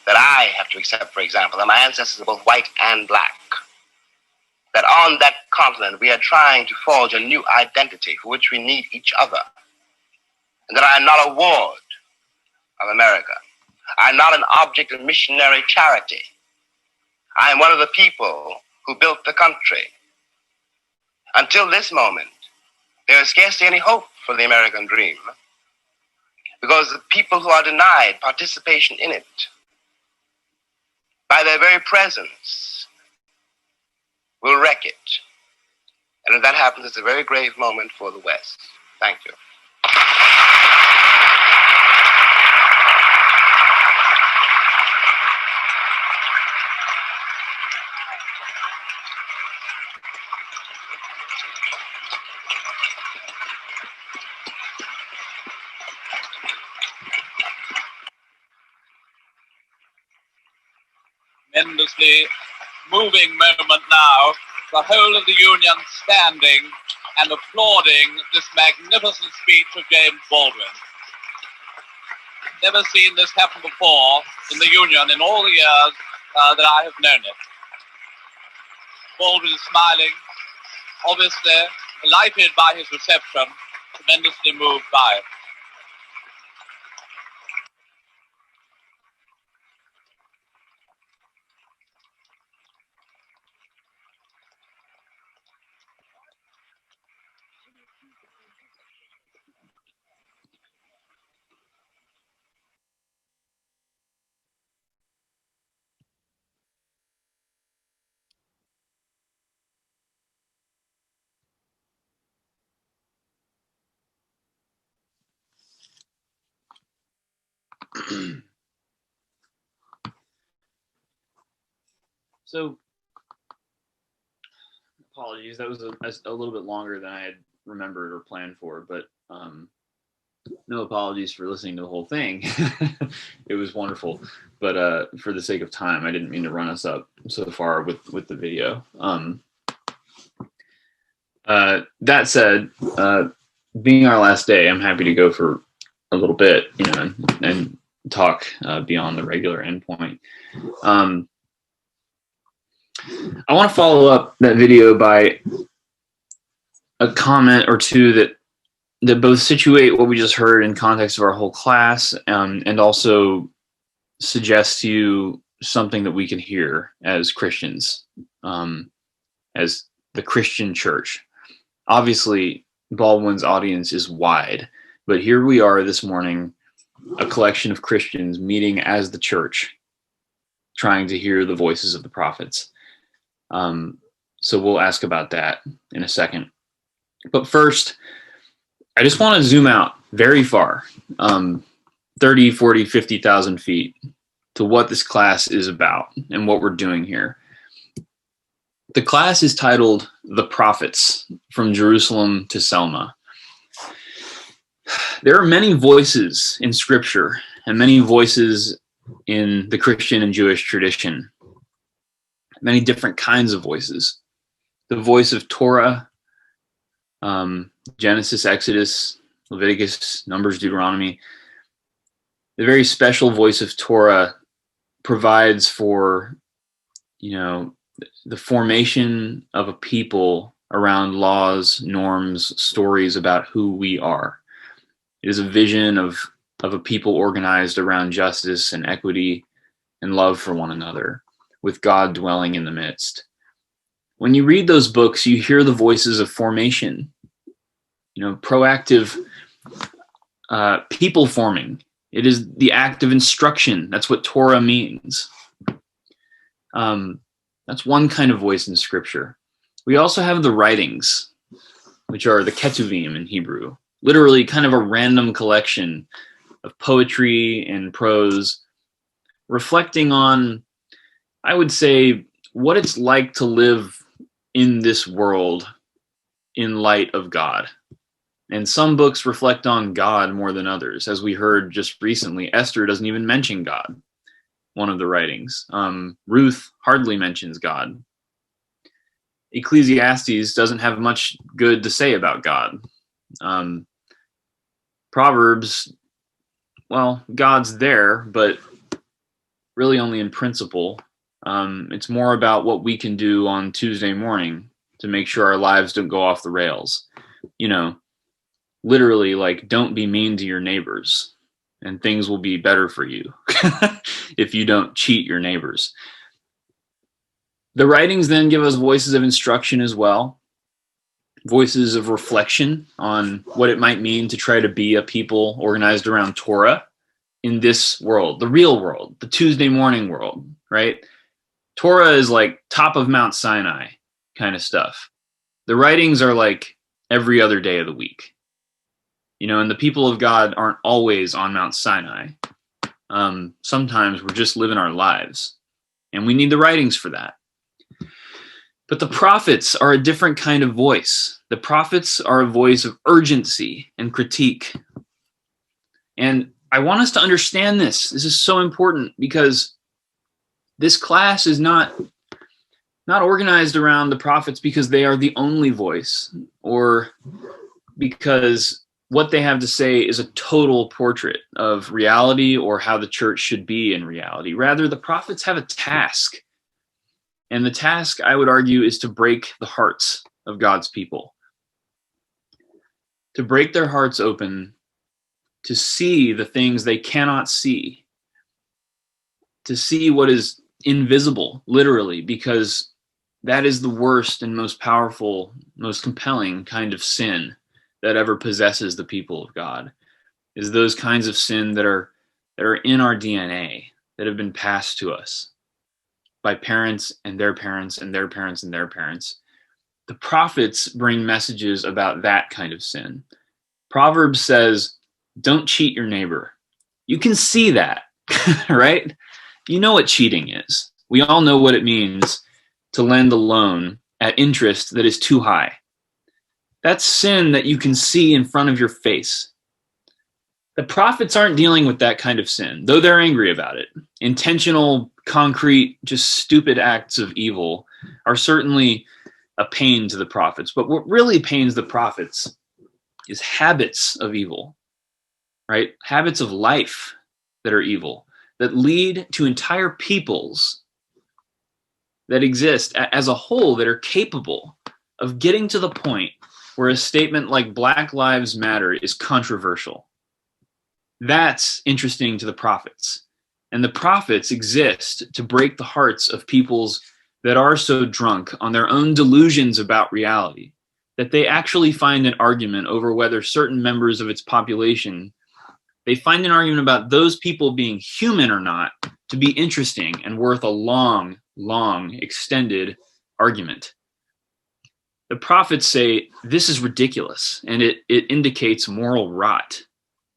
that I have to accept, for example, that my ancestors are both white and black, that on that continent we are trying to forge a new identity for which we need each other, and that I am not a ward of America. I am not an object of missionary charity. I am one of the people who built the country. Until this moment, there is scarcely any hope for the American dream, because the people who are denied participation in it, by their very presence, will wreck it. And if that happens, it's a very grave moment for the West. Thank you. Tremendously moving moment now, the whole of the Union standing and applauding this magnificent speech of James Baldwin. Never seen this happen before in the Union in all the years that I have known it. Baldwin is smiling, obviously delighted by his reception, tremendously moved by it. So, apologies. That was a little bit longer than I had remembered or planned for, but no apologies for listening to the whole thing. It was wonderful, but for the sake of time, I didn't mean to run us up so far with the video. That said, being our last day, I'm happy to go for a little bit, and talk beyond the regular endpoint. I want to follow up that video by a comment or two that both situate what we just heard in context of our whole class, and also suggest to you something that we can hear as Christians, as the Christian church. Obviously, Baldwin's audience is wide, but here we are this morning, a collection of Christians meeting as the church, trying to hear the voices of the prophets. So we'll ask about that in a second. But first, I just want to zoom out very far, 30, 40, 50,000 feet, to what this class is about and what we're doing here. The class is titled The Prophets, From Jerusalem to Selma. There are many voices in Scripture and many voices in the Christian and Jewish tradition. Many different kinds of voices. The voice of Torah, Genesis, Exodus, Leviticus, Numbers, Deuteronomy. The very special voice of Torah provides for, the formation of a people around laws, norms, stories about who we are. It is a vision of a people organized around justice and equity and love for one another, with God dwelling in the midst. When you read those books, you hear the voices of formation, proactive people forming. It is the act of instruction. That's what Torah means. That's one kind of voice in Scripture. We also have the writings, which are the ketuvim in Hebrew, literally kind of a random collection of poetry and prose, reflecting on, I would say, what it's like to live in this world in light of God. And some books reflect on God more than others. As we heard just recently, Esther doesn't even mention God, one of the writings. Ruth hardly mentions God. Ecclesiastes doesn't have much good to say about God. Proverbs, well, God's there, but really only in principle. It's more about what we can do on Tuesday morning to make sure our lives don't go off the rails. Literally, like, don't be mean to your neighbors and things will be better for you if you don't cheat your neighbors. The writings then give us voices of instruction as well, voices of reflection on what it might mean to try to be a people organized around Torah in this world, the real world, the Tuesday morning world, right? Torah is like top of Mount Sinai kind of stuff. The writings are like every other day of the week. And the people of God aren't always on Mount Sinai. Sometimes we're just living our lives, and we need the writings for that. But the prophets are a different kind of voice. The prophets are a voice of urgency and critique. And I want us to understand this. This is so important because this class is not organized around the prophets because they are the only voice or because what they have to say is a total portrait of reality or how the church should be in reality. Rather, the prophets have a task. And the task, I would argue, is to break the hearts of God's people. To break their hearts open, to see the things they cannot see. To see what is invisible, literally, because that is the worst and most powerful, most compelling kind of sin that ever possesses the people of God, is those kinds of sin that are in our DNA, that have been passed to us by parents and their parents and their parents and their parents. The prophets bring messages about that kind of sin. Proverbs says, don't cheat your neighbor. You can see that, right? You know what cheating is. We all know what it means to lend a loan at interest that is too high. That's sin that you can see in front of your face. The prophets aren't dealing with that kind of sin, though they're angry about it. Intentional, concrete, just stupid acts of evil are certainly a pain to the prophets. But what really pains the prophets is habits of evil, right? Habits of life that are evil, that lead to entire peoples that exist as a whole that are capable of getting to the point where a statement like Black Lives Matter is controversial. That's interesting to the prophets. And the prophets exist to break the hearts of peoples that are so drunk on their own delusions about reality that they actually find an argument over whether certain members of its population, they find an argument about those people being human or not to be interesting and worth a long, extended argument. The prophets say this is ridiculous, and it indicates moral rot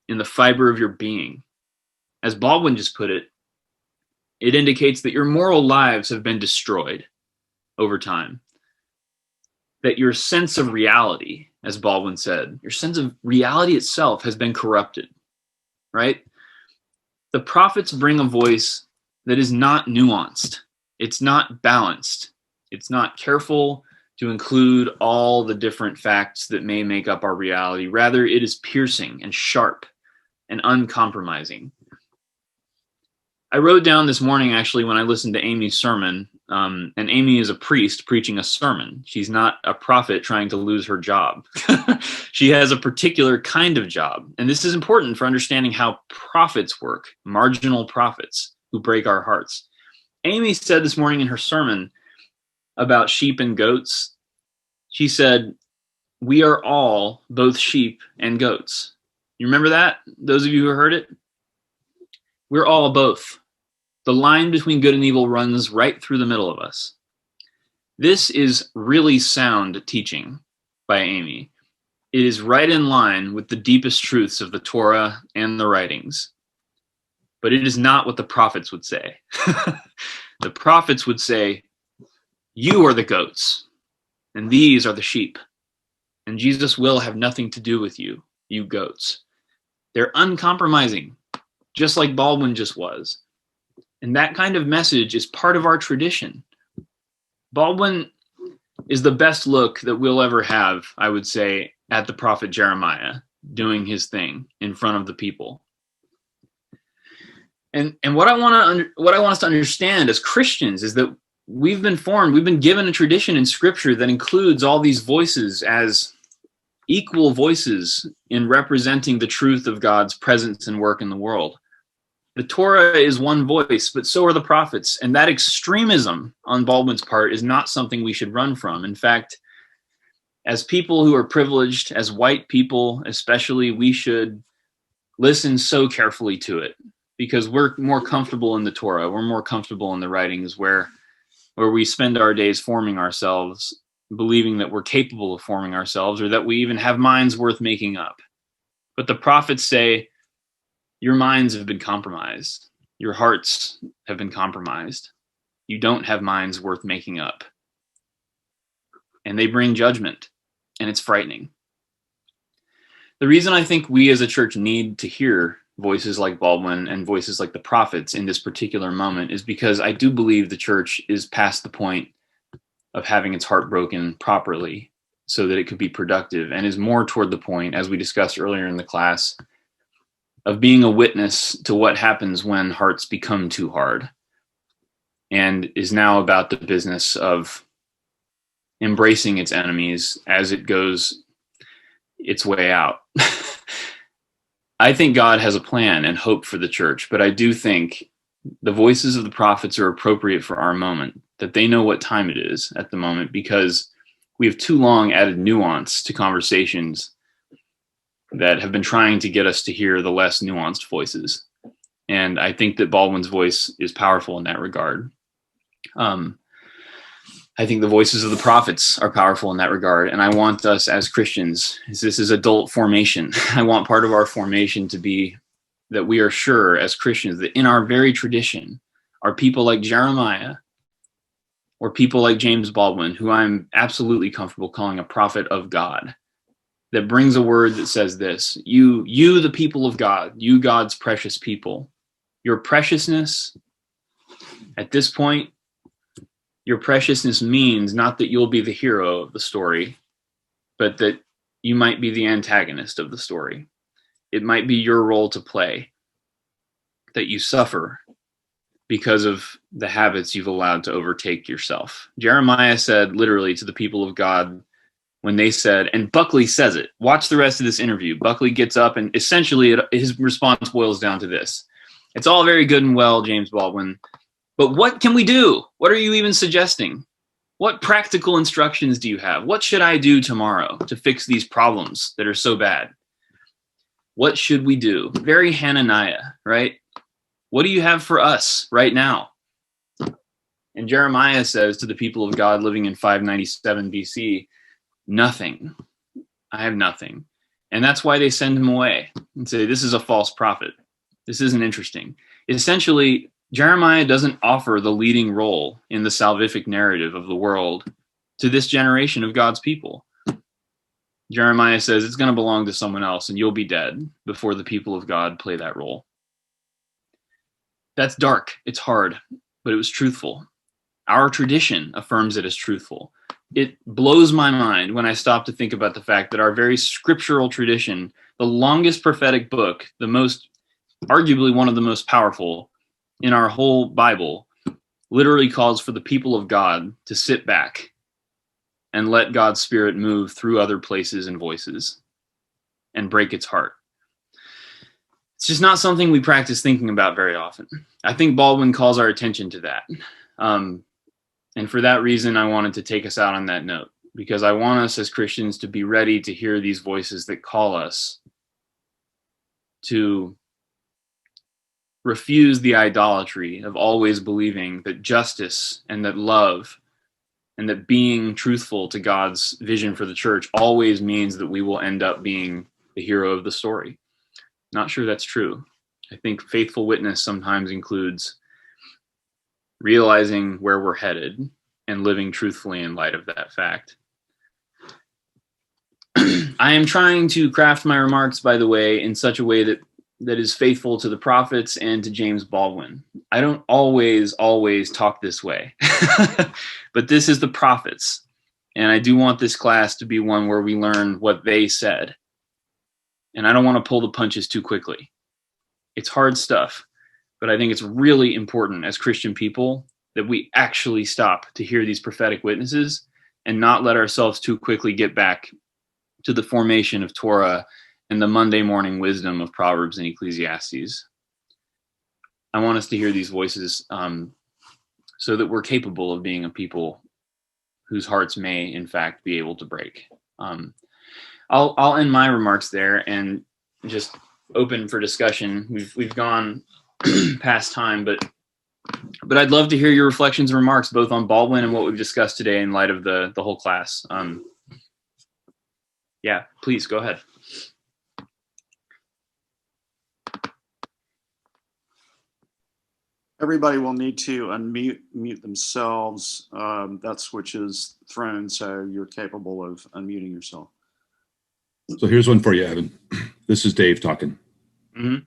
in the fiber of your being. As Baldwin just put it, it indicates that your moral lives have been destroyed over time. That your sense of reality, as Baldwin said, your sense of reality itself has been corrupted, right? The prophets bring a voice that is not nuanced. It's not balanced. It's not careful to include all the different facts that may make up our reality. Rather, it is piercing and sharp and uncompromising. I wrote down this morning, actually, when I listened to Amy's sermon, And Amy is a priest preaching a sermon. She's not a prophet trying to lose her job. She has a particular kind of job. And this is important for understanding how prophets work, marginal prophets who break our hearts. Amy said this morning in her sermon about sheep and goats, she said, we are all both sheep and goats. You remember that? Those of you who heard it? We're all both. The line between good and evil runs right through the middle of us. This is really sound teaching by Amy. It is right in line with the deepest truths of the Torah and the writings. But it is not what the prophets would say. The prophets would say, you are the goats, and these are the sheep. And Jesus will have nothing to do with you, you goats. They're uncompromising, just like Baldwin just was. And that kind of message is part of our tradition. Baldwin is the best look that we'll ever have, I would say, at the prophet Jeremiah doing his thing in front of the people. And what I want us to understand as Christians is that we've been given a tradition in Scripture that includes all these voices as equal voices in representing the truth of God's presence and work in the world. The Torah is one voice, but so are the prophets. And that extremism on Baldwin's part is not something we should run from. In fact, as people who are privileged, as white people especially, we should listen so carefully to it because we're more comfortable in the Torah. We're more comfortable in the writings where we spend our days forming ourselves, believing that we're capable of forming ourselves or that we even have minds worth making up. But the prophets say, your minds have been compromised. Your hearts have been compromised. You don't have minds worth making up. And they bring judgment, and it's frightening. The reason I think we as a church need to hear voices like Baldwin and voices like the prophets in this particular moment is because I do believe the church is past the point of having its heart broken properly so that it could be productive, and is more toward the point, as we discussed earlier in the class, of being a witness to what happens when hearts become too hard, and is now about the business of embracing its enemies as it goes its way out. I think God has a plan and hope for the church, but I do think the voices of the prophets are appropriate for our moment, that they know what time it is at the moment, because we have too long added nuance to conversations that have been trying to get us to hear the less nuanced voices. And I think that Baldwin's voice is powerful in that regard. I think the voices of the prophets are powerful in that regard. And I want us as Christians, this is adult formation. I want part of our formation to be that we are sure as Christians that in our very tradition are people like Jeremiah or people like James Baldwin, who I'm absolutely comfortable calling a prophet of God, that brings a word that says this: you, the people of God, you, God's precious people, your preciousness at this point, your preciousness means not that you'll be the hero of the story, but that you might be the antagonist of the story. It might be your role to play, that you suffer because of the habits you've allowed to overtake yourself. Jeremiah said literally to the people of God, when they said, and Buckley says it, watch the rest of this interview. Buckley gets up and essentially his response boils down to this: it's all very good and well, James Baldwin, but what can we do? What are you even suggesting? What practical instructions do you have? What should I do tomorrow to fix these problems that are so bad? What should we do? Very Hananiah, right? What do you have for us right now? And Jeremiah says to the people of God living in 597 BC, nothing. I have nothing. And that's why they send him away and say, this is a false prophet. This isn't interesting. Essentially, Jeremiah doesn't offer the leading role in the salvific narrative of the world to this generation of God's people. Jeremiah says it's going to belong to someone else and you'll be dead before the people of God play that role. That's dark. It's hard, but it was truthful. Our tradition affirms it as truthful. It blows my mind when I stop to think about the fact that our very scriptural tradition, the longest prophetic book, arguably one of the most powerful in our whole Bible, literally calls for the people of God to sit back and let God's Spirit move through other places and voices and break its heart. It's just not something we practice thinking about very often. I think Baldwin calls our attention to that. And for that reason, I wanted to take us out on that note, because I want us as Christians to be ready to hear these voices that call us to refuse the idolatry of always believing that justice and that love and that being truthful to God's vision for the church always means that we will end up being the hero of the story. Not sure that's true. I think faithful witness sometimes includes realizing where we're headed and living truthfully in light of that fact. I am trying to craft my remarks, by the way, in such a way that is faithful to the prophets and to James Baldwin. I don't always talk this way, but this is the prophets. And I do want this class to be one where we learn what they said. And I don't want to pull the punches too quickly. It's hard stuff, but I think it's really important as Christian people that we actually stop to hear these prophetic witnesses and not let ourselves too quickly get back to the formation of Torah and the Monday morning wisdom of Proverbs and Ecclesiastes. I want us to hear these voices so that we're capable of being a people whose hearts may, in fact, be able to break. I'll end my remarks there and just open for discussion. We've gone past time, but I'd love to hear your reflections and remarks both on Baldwin and what we've discussed today in light of the whole class. Yeah, please go ahead. Everybody will need to mute themselves. That switch is thrown, so you're capable of unmuting yourself. So here's one for you, Evan. This is Dave talking. Mm-hmm.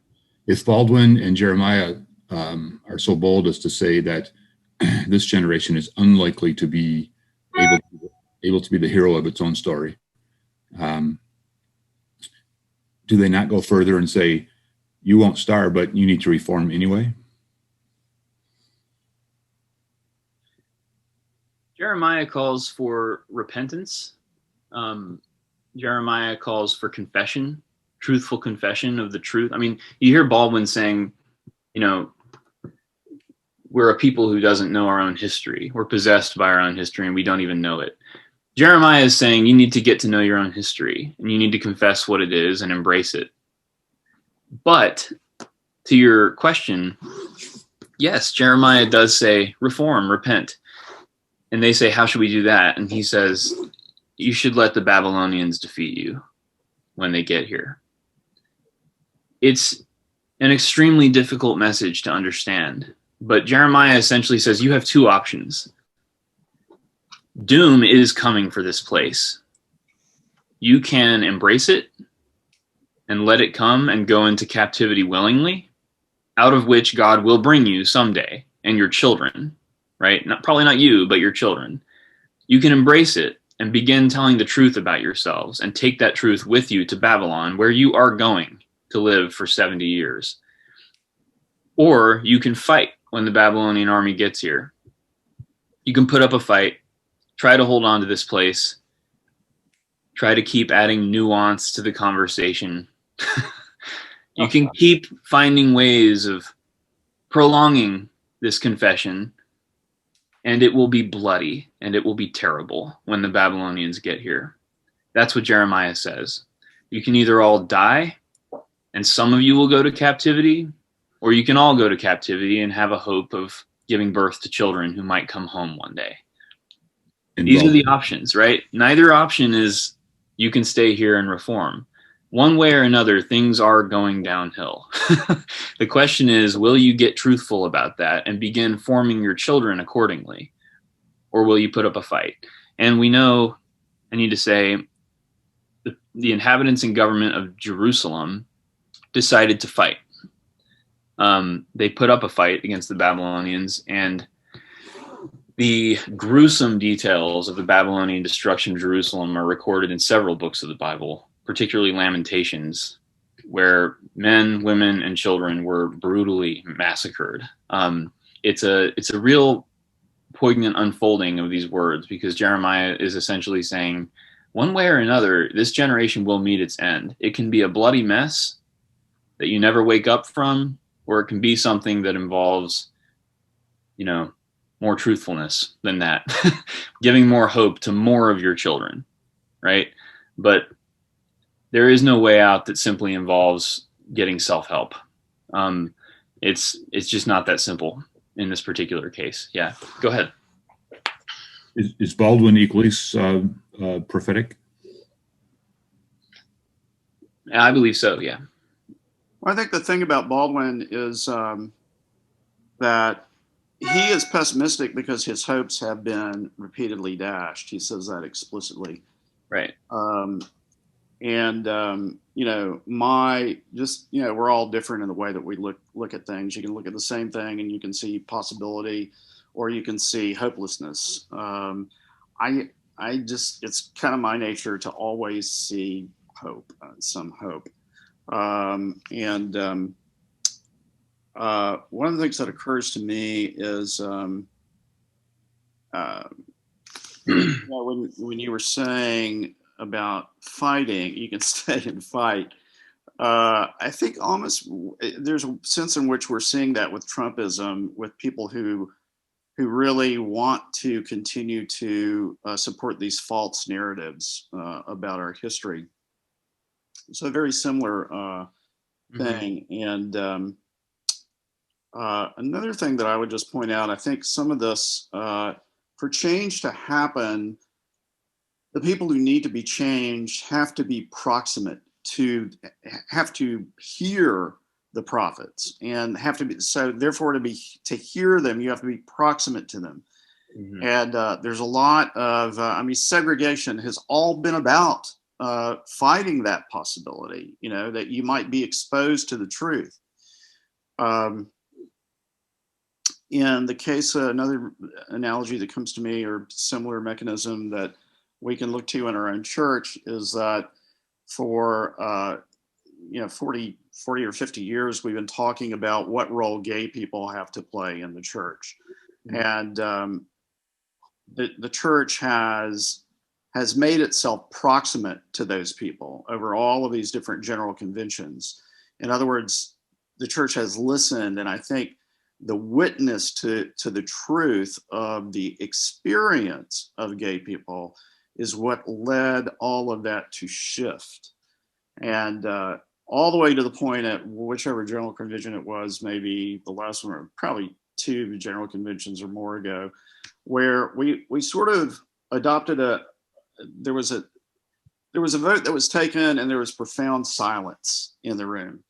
If Baldwin and Jeremiah are so bold as to say that this generation is unlikely to be able to be the hero of its own story, do they not go further and say, you won't starve, but you need to reform anyway? Jeremiah calls for repentance. Jeremiah calls for confession, truthful confession of the truth. I mean, you hear Baldwin saying, we're a people who doesn't know our own history. We're possessed by our own history and we don't even know it. Jeremiah is saying you need to get to know your own history and you need to confess what it is and embrace it. But to your question, yes, Jeremiah does say reform, repent. And they say, how should we do that? And he says, you should let the Babylonians defeat you when they get here. It's an extremely difficult message to understand. But Jeremiah essentially says you have two options. Doom is coming for this place. You can embrace it and let it come and go into captivity willingly, out of which God will bring you someday and your children, right? Probably not you, but your children. You can embrace it and begin telling the truth about yourselves and take that truth with you to Babylon, where you are going to live for 70 years. Or you can fight when the Babylonian army gets here. You can put up a fight, try to hold on to this place, try to keep adding nuance to the conversation. You can keep finding ways of prolonging this confession, and it will be bloody and it will be terrible when the Babylonians get here. That's what Jeremiah says. You can either all die and some of you will go to captivity, or you can all go to captivity and have a hope of giving birth to children who might come home one day. These are the options, right? Neither option is you can stay here and reform. One way or another, things are going downhill. The question is, will you get truthful about that and begin forming your children accordingly? Or will you put up a fight? And we know, I need to say, the inhabitants and government of Jerusalem decided to fight. They put up a fight against the Babylonians, and the gruesome details of the Babylonian destruction of Jerusalem are recorded in several books of the Bible, particularly Lamentations, where men, women, and children were brutally massacred. It's a real poignant unfolding of these words, because Jeremiah is essentially saying, one way or another, this generation will meet its end. It can be a bloody mess that you never wake up from, or it can be something that involves, more truthfulness than that, giving more hope to more of your children, right? But there is no way out that simply involves getting self-help. It's just not that simple in this particular case. Yeah, go ahead. Is Baldwin equally prophetic? I believe so, yeah. Well, I think the thing about Baldwin is that he is pessimistic because his hopes have been repeatedly dashed. He says that explicitly. Right. We're all different in the way that we look at things. You can look at the same thing and you can see possibility, or you can see hopelessness. It's kind of my nature to always see hope, some hope. One of the things that occurs to me is when you were saying about fighting, you can stay and fight. I think almost there's a sense in which we're seeing that with Trumpism, with people who really want to continue to support these false narratives about our history. So a very similar thing. And another thing that I would just point out, I think some of this, for change to happen, the people who need to be changed have to be proximate have to hear the prophets, and have to be, so therefore to hear them, you have to be proximate to them. Mm-hmm. And there's a lot of, segregation has all been about fighting that possibility, that you might be exposed to the truth. In the case, another analogy that comes to me, or similar mechanism that we can look to in our own church, is that for 40 or 50 years, we've been talking about what role gay people have to play in the church. Mm-hmm. And the church has made itself proximate to those people over all of these different general conventions. In other words, the church has listened, and I think the witness to the truth of the experience of gay people is what led all of that to shift. And all the way to the point at whichever general convention it was, maybe the last one, or probably 2 general conventions or more ago, where we sort of adopted there was a vote that was taken, and there was profound silence in the room.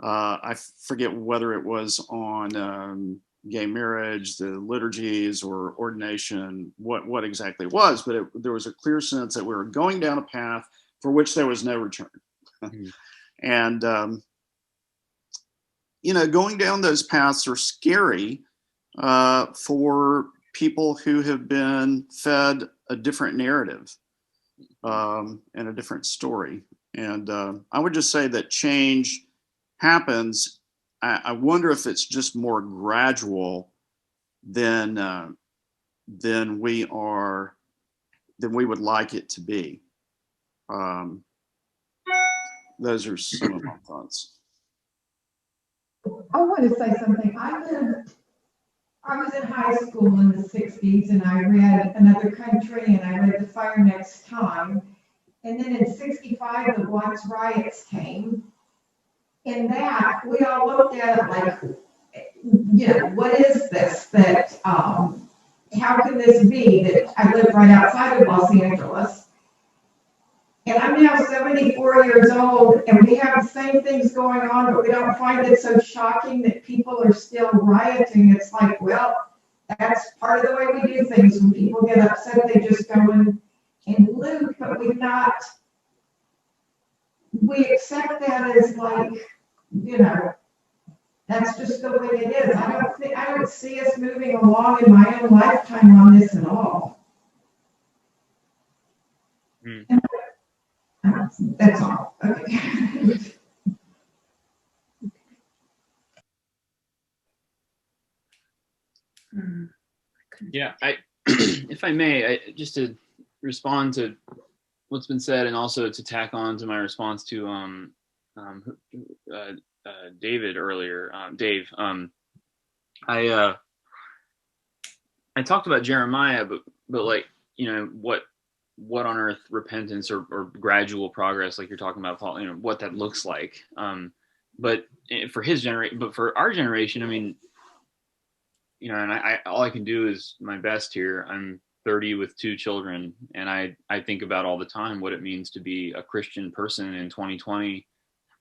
I forget whether it was on gay marriage, the liturgies, or ordination, what exactly it was, but there was a clear sense that we were going down a path for which there was no return. Mm-hmm. And, going down those paths are scary for people who have been fed a different narrative and a different story. And I would just say that change happens. I wonder if it's just more gradual than we would like it to be. Those are some of my thoughts. I want to say something. I was in high school in the 60s, and I read Another Country, and I read The Fire Next Time. And then in 65, the Watts riots came. In that, we all looked at it like, what is this? That, how can this be? That I live right outside of Los Angeles. And I'm now 74 years old, and we have the same things going on, but we don't find it so shocking that people are still rioting. It's like, well, that's part of the way we do things. When people get upset, they just go and loot, but we accept that as like, that's just the way it is. I don't see us moving along in my own lifetime on this at all. Mm. That's all. Okay. Yeah, if I may, just to respond to what's been said, and also to tack on to my response to David earlier, Dave. I talked about Jeremiah, but like, what on earth repentance or gradual progress, like you're talking about, Paul, what that looks like. But for his generation, but for our generation, I mean, and I all I can do is my best here. I'm 30 with 2 children, and I think about all the time what it means to be a Christian person in 2020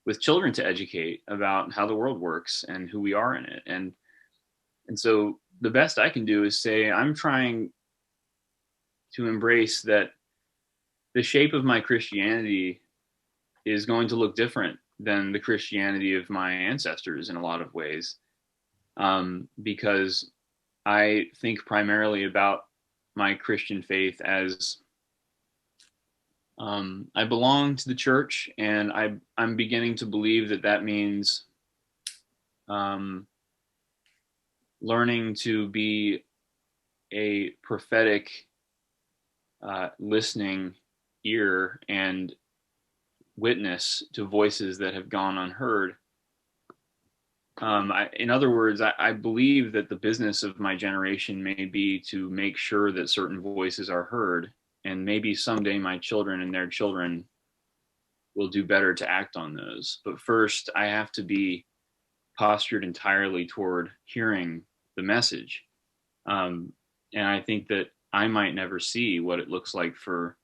with children to educate about how the world works and who we are in it. And so the best I can do is say, I'm trying to embrace that the shape of my Christianity is going to look different than the Christianity of my ancestors in a lot of ways. Because I think primarily about my Christian faith as I belong to the church, and I'm beginning to believe that means learning to be a prophetic listening ear and witness to voices that have gone unheard. In other words, I believe that the business of my generation may be to make sure that certain voices are heard, and maybe someday my children and their children will do better to act on those. But first, I have to be postured entirely toward hearing the message. And I think that I might never see what it looks like for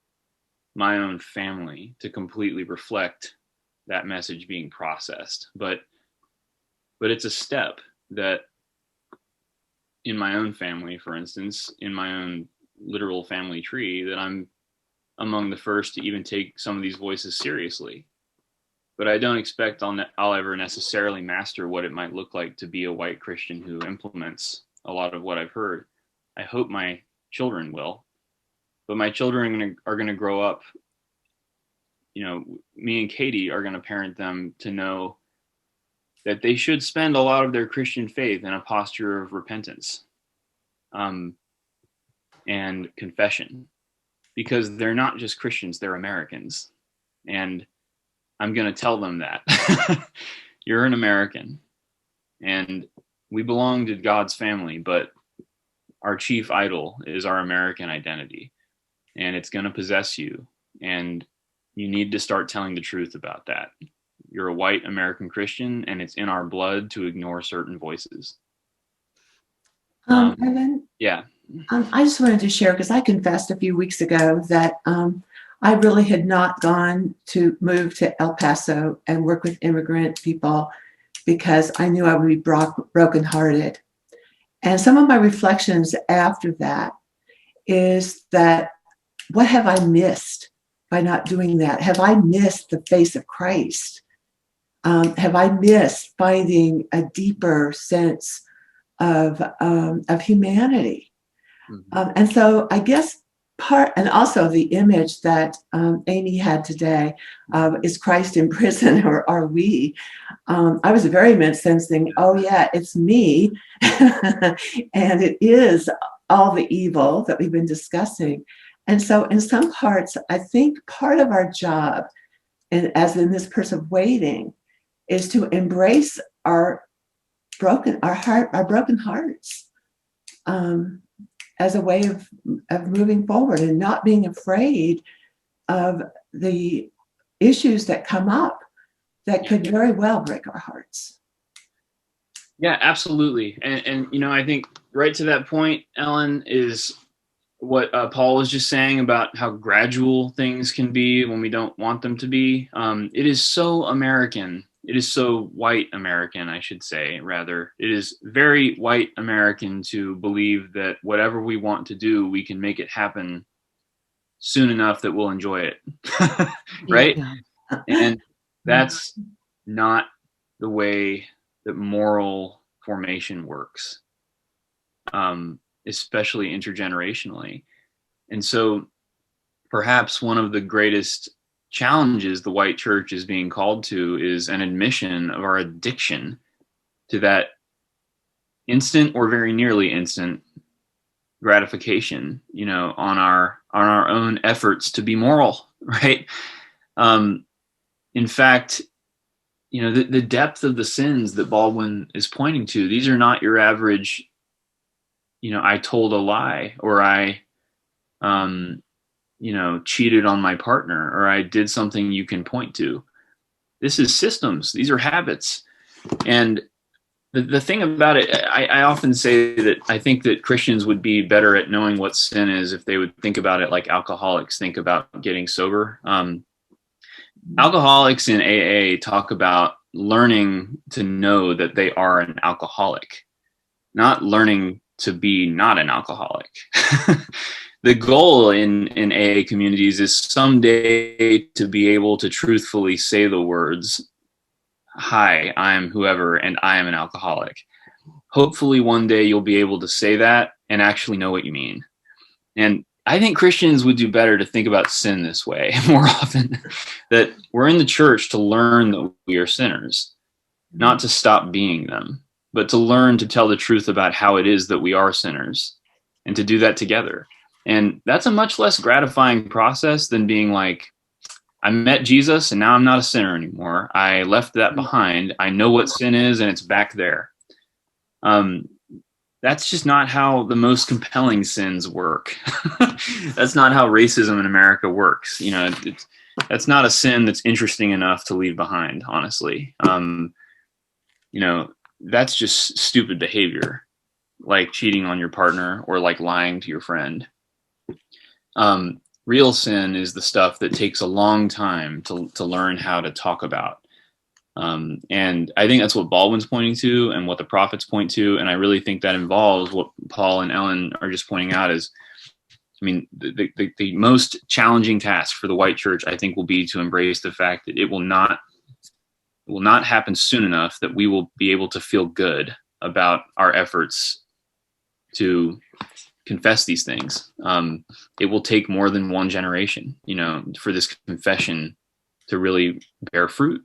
my own family to completely reflect that message being processed. But it's a step that in my own family, for instance, in my own literal family tree, that I'm among the first to even take some of these voices seriously. But I don't expect I'll ever necessarily master what it might look like to be a white Christian who implements a lot of what I've heard. I hope my children will. But my children are going to grow up, me and Katie are going to parent them to know that they should spend a lot of their Christian faith in a posture of repentance and confession, because they're not just Christians, they're Americans. And I'm going to tell them that you're an American and we belong to God's family, but our chief idol is our American identity, and it's going to possess you. And you need to start telling the truth about that. You're a white American Christian, and it's in our blood to ignore certain voices. Evan, yeah. I just wanted to share, because I confessed a few weeks ago that I really had not gone to move to El Paso and work with immigrant people because I knew I would be brokenhearted. And some of my reflections after that is that, what have I missed by not doing that? Have I missed the face of Christ? Have I missed finding a deeper sense of humanity? Mm-hmm. And so I guess and also the image that Amy had today, is Christ in prison, or are we? I was very much sensing, oh yeah, it's me. And it is all the evil that we've been discussing. And so in some parts, I think part of our job, and as in this person of waiting, is to embrace our broken hearts as a way of moving forward, and not being afraid of the issues that come up that could very well break our hearts. Yeah, absolutely. And I think right to that point, Ellen, is what Paul was just saying about how gradual things can be when we don't want them to be. It is so American. It is so white American, I should say, rather. It is very white American to believe that whatever we want to do, we can make it happen soon enough that we'll enjoy it. Right? Yeah. And that's not the way that moral formation works, especially intergenerationally. And so perhaps one of the greatest challenges the white church is being called to is an admission of our addiction to that instant or very nearly instant gratification, on our own efforts to be moral, right? In fact, the depth of the sins that Baldwin is pointing to, these are not your average, I told a lie, or I, cheated on my partner, or I did something you can point to. This is systems. These are habits. And the thing about it, I often say that I think that Christians would be better at knowing what sin is if they would think about it like alcoholics think about getting sober. Alcoholics in AA talk about learning to know that they are an alcoholic, not learning to be not an alcoholic. The goal in AA communities is someday to be able to truthfully say the words, "Hi, I'm whoever, and I am an alcoholic." Hopefully one day you'll be able to say that and actually know what you mean. And I think Christians would do better to think about sin this way more often, that we're in the church to learn that we are sinners, not to stop being them, but to learn to tell the truth about how it is that we are sinners, and to do that together. And that's a much less gratifying process than being like, I met Jesus and now I'm not a sinner anymore. I left that behind. I know what sin is and it's back there. That's just not how the most compelling sins work. That's not how racism in America works. That's not a sin that's interesting enough to leave behind, honestly. That's just stupid behavior, like cheating on your partner or like lying to your friend. Real sin is the stuff that takes a long time to learn how to talk about. And I think that's what Baldwin's pointing to and what the prophets point to. And I really think that involves what Paul and Ellen are just pointing out is, the most challenging task for the white church, I think, will be to embrace the fact that it will not happen soon enough that we will be able to feel good about our efforts to confess these things. It will take more than one generation, for this confession to really bear fruit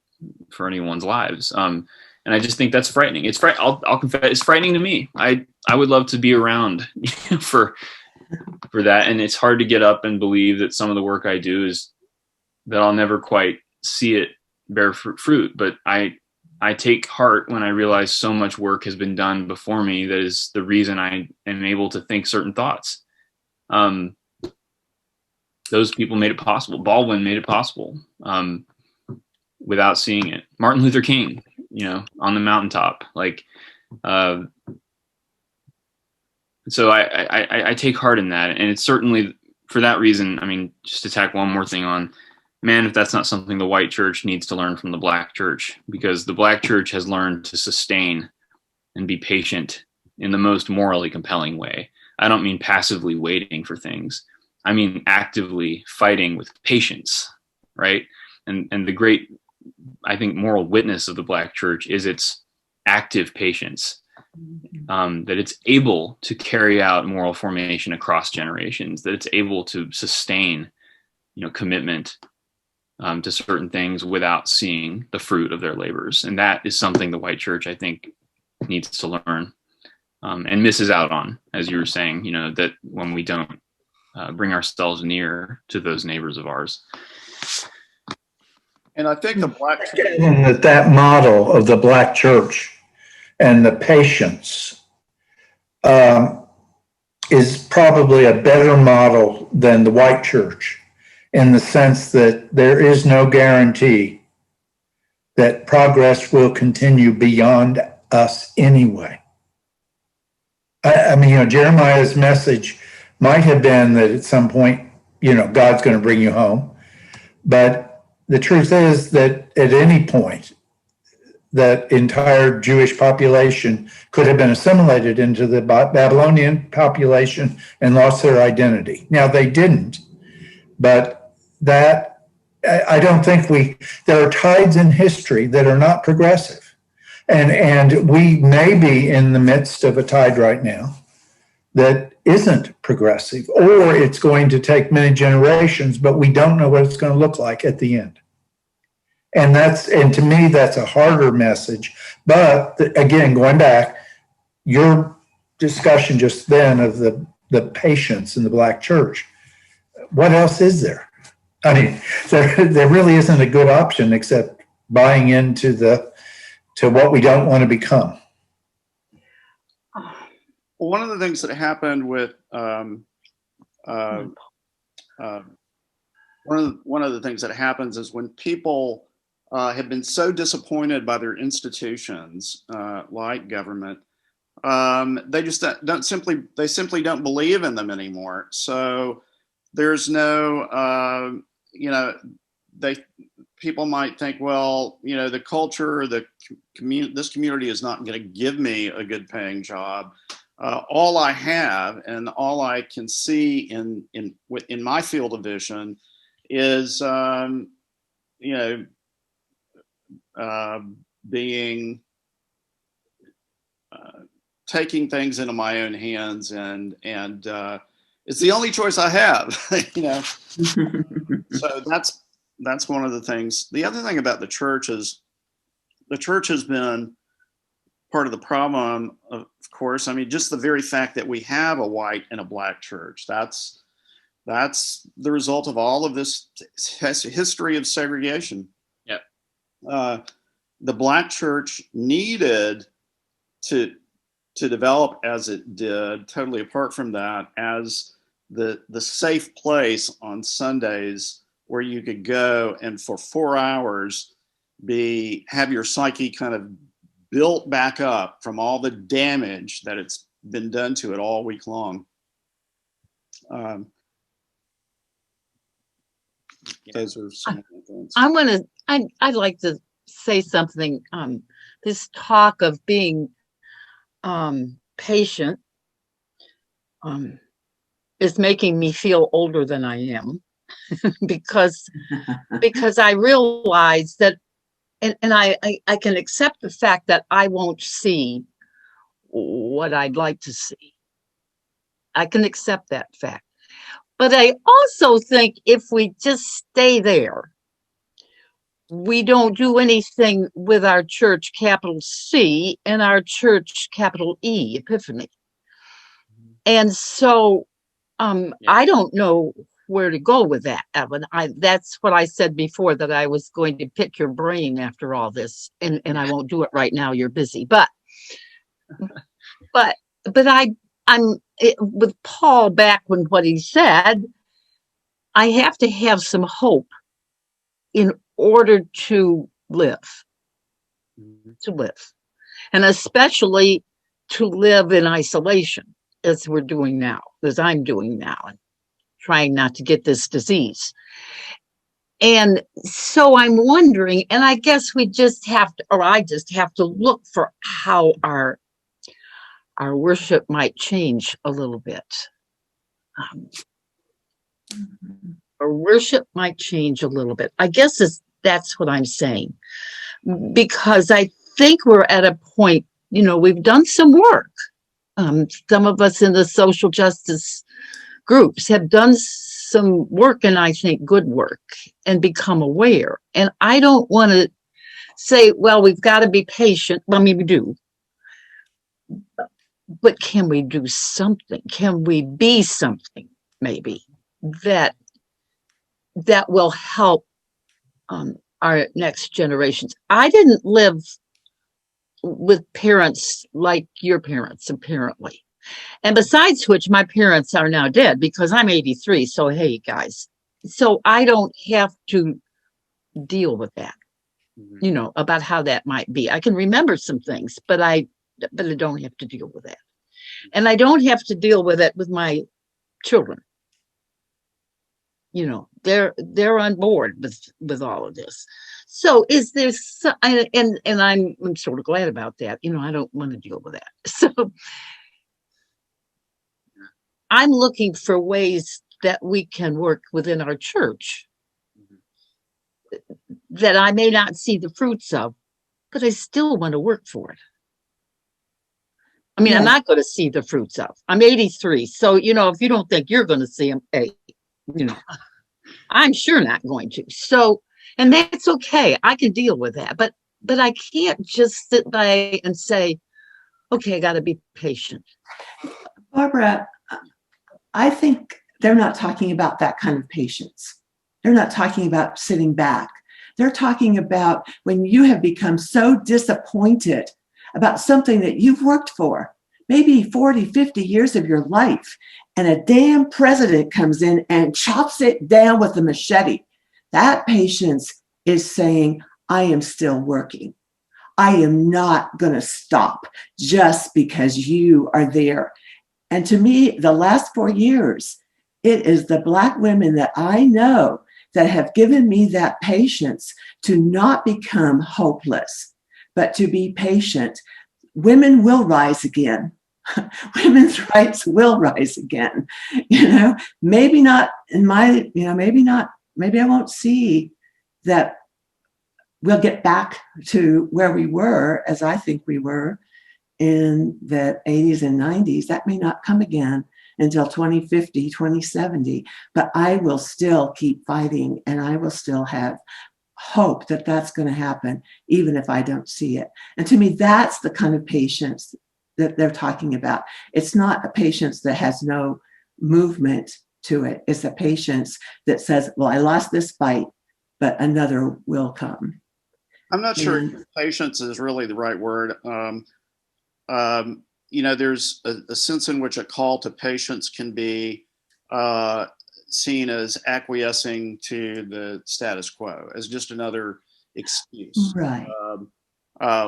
for anyone's lives. And I just think that's frightening. I'll confess, it's frightening to me. I would love to be around for that. And it's hard to get up and believe that some of the work I do is that I'll never quite see it bear fruit. But I take heart when I realize so much work has been done before me that is the reason I am able to think certain thoughts. Those people made it possible. Baldwin made it possible without seeing it. Martin Luther King, on the mountaintop. So I take heart in that. And it's certainly for that reason, just to tack one more thing on, man, if that's not something the white church needs to learn from the black church, because the black church has learned to sustain and be patient in the most morally compelling way. I don't mean passively waiting for things. I mean actively fighting with patience, right? And the great, I think, moral witness of the black church is its active patience, that it's able to carry out moral formation across generations, that it's able to sustain, commitment to certain things without seeing the fruit of their labors. And that is something the white church, I think, needs to learn and misses out on, as you were saying, that when we don't bring ourselves near to those neighbors of ours. And I think the black church, that model of the black church and the patience is probably a better model than the white church, in the sense that there is no guarantee that progress will continue beyond us anyway. Jeremiah's message might have been that at some point, God's going to bring you home. But the truth is that at any point, that entire Jewish population could have been assimilated into the Babylonian population and lost their identity. Now, they didn't, but that, I don't think there are tides in history that are not progressive. And we may be in the midst of a tide right now that isn't progressive, or it's going to take many generations, but we don't know what it's going to look like at the end. And to me, that's a harder message. But again, going back, your discussion just then of the the patience in the black church. What else is there? I mean, there really isn't a good option except buying into to what we don't want to become. Well, one of the things that happened with one of the things that happens is when people have been so disappointed by their institutions, like government, they just simply don't believe in them anymore. So there's no, people might think, well, the culture, this community is not going to give me a good paying job. All I have and all I can see in my field of vision is, taking things into my own hands, and it's the only choice I have. So that's one of the things. The other thing about the church is the church has been part of the problem, of course. I mean, just the very fact that we have a white and a black church, that's the result of all of this history of segregation. Yep. The black church needed to develop as it did, totally apart from that, as the safe place on Sundays where you could go and for 4 hours have your psyche kind of built back up from all the damage that it's been done to it all week long. Those are some of the things. I'd like to say something. This talk of being patient is making me feel older than I am because I realize that, and I can accept the fact that I won't see what I'd like to see. I can accept that fact. But I also think if we just stay there, we don't do anything with our church, capital C, and our church, capital E, Epiphany. And so I don't know where to go with that, Evan. That's what I said before, that I was going to pick your brain after all this, and I won't do it right now. You're busy. But I'm with Paul back when what he said, I have to have some hope in order to live, and especially to live in isolation as we're doing now, as I'm doing now, and trying not to get this disease. And so I'm wondering, and I guess we just have to, or I just have to look for how our worship might change a little bit. Our worship might change a little bit. I guess that's what I'm saying. Because I think we're at a point, we've done some work. Some of us in the social justice groups have done some work, and I think good work, and become aware. And I don't want to say, well, we've got to be patient. I mean, we do. But can we do something? Can we be something, maybe, that will help our next generations? I didn't live with parents like your parents, apparently. And besides which, my parents are now dead because I'm 83. So, hey, guys. So I don't have to deal with that, about how that might be. I can remember some things, but I don't have to deal with that. And I don't have to deal with it with my children. They're on board with all of this. So is there and I'm sort of glad about that. I don't want to deal with that. So I'm looking for ways that we can work within our church that I may not see the fruits of, but I still want to work for it. I mean, I'm not going to see the fruits of. I'm 83. So, if you don't think you're going to see them, hey, I'm sure not going to. So, and that's okay. I can deal with that. But I can't just sit by and say, okay, I got to be patient. Barbara, I think they're not talking about that kind of patience. They're not talking about sitting back. They're talking about when you have become so disappointed about something that you've worked for, maybe 40, 50 years of your life, and a damn president comes in and chops it down with a machete. That patience is saying, I am still working. I am not going to stop just because you are there. And to me, the last 4 years, it is the Black women that I know that have given me that patience to not become hopeless, but to be patient. Women will rise again. Women's rights will rise again. Maybe not in my, maybe I won't see that we'll get back to where we were, as I think we were in the 80s and 90s. That may not come again until 2050, 2070, but I will still keep fighting, and I will still have hope that that's going to happen, even if I don't see it. And to me, that's the kind of patience that they're talking about. It's not a patience that has no movement to it. It's a patience that says, well, I lost this fight, but another will come. I'm not sure patience is really the right word. There's a sense in which a call to patience can be seen as acquiescing to the status quo, as just another excuse. Right.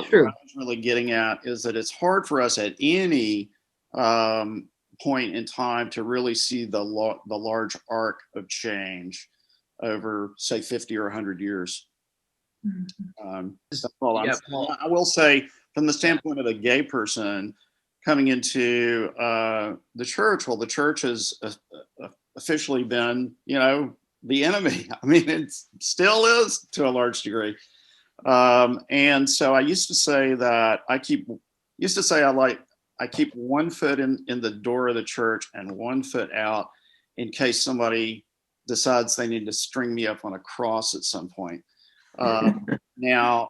True. What I was really getting at is that it's hard for us at any point in time to really see the large arc of change over, say, 50 or 100 years. That's all I'm saying. I will say, from the standpoint of a gay person coming into the church, well, the church has officially been, the enemy. I mean, it still is to a large degree. And so I used to say that I keep one foot in the door of the church and one foot out in case somebody decides they need to string me up on a cross at some point. Now,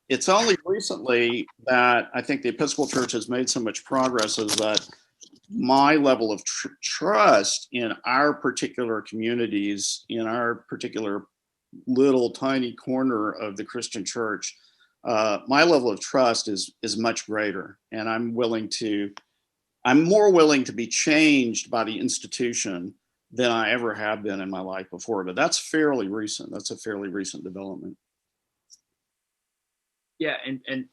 it's only recently that I think the Episcopal Church has made so much progress is that my level of trust in our particular communities, in our particular little tiny corner of the Christian church, my level of trust is much greater. And I'm more willing to be changed by the institution than I ever have been in my life before. But that's fairly recent. That's a fairly recent development. Yeah, and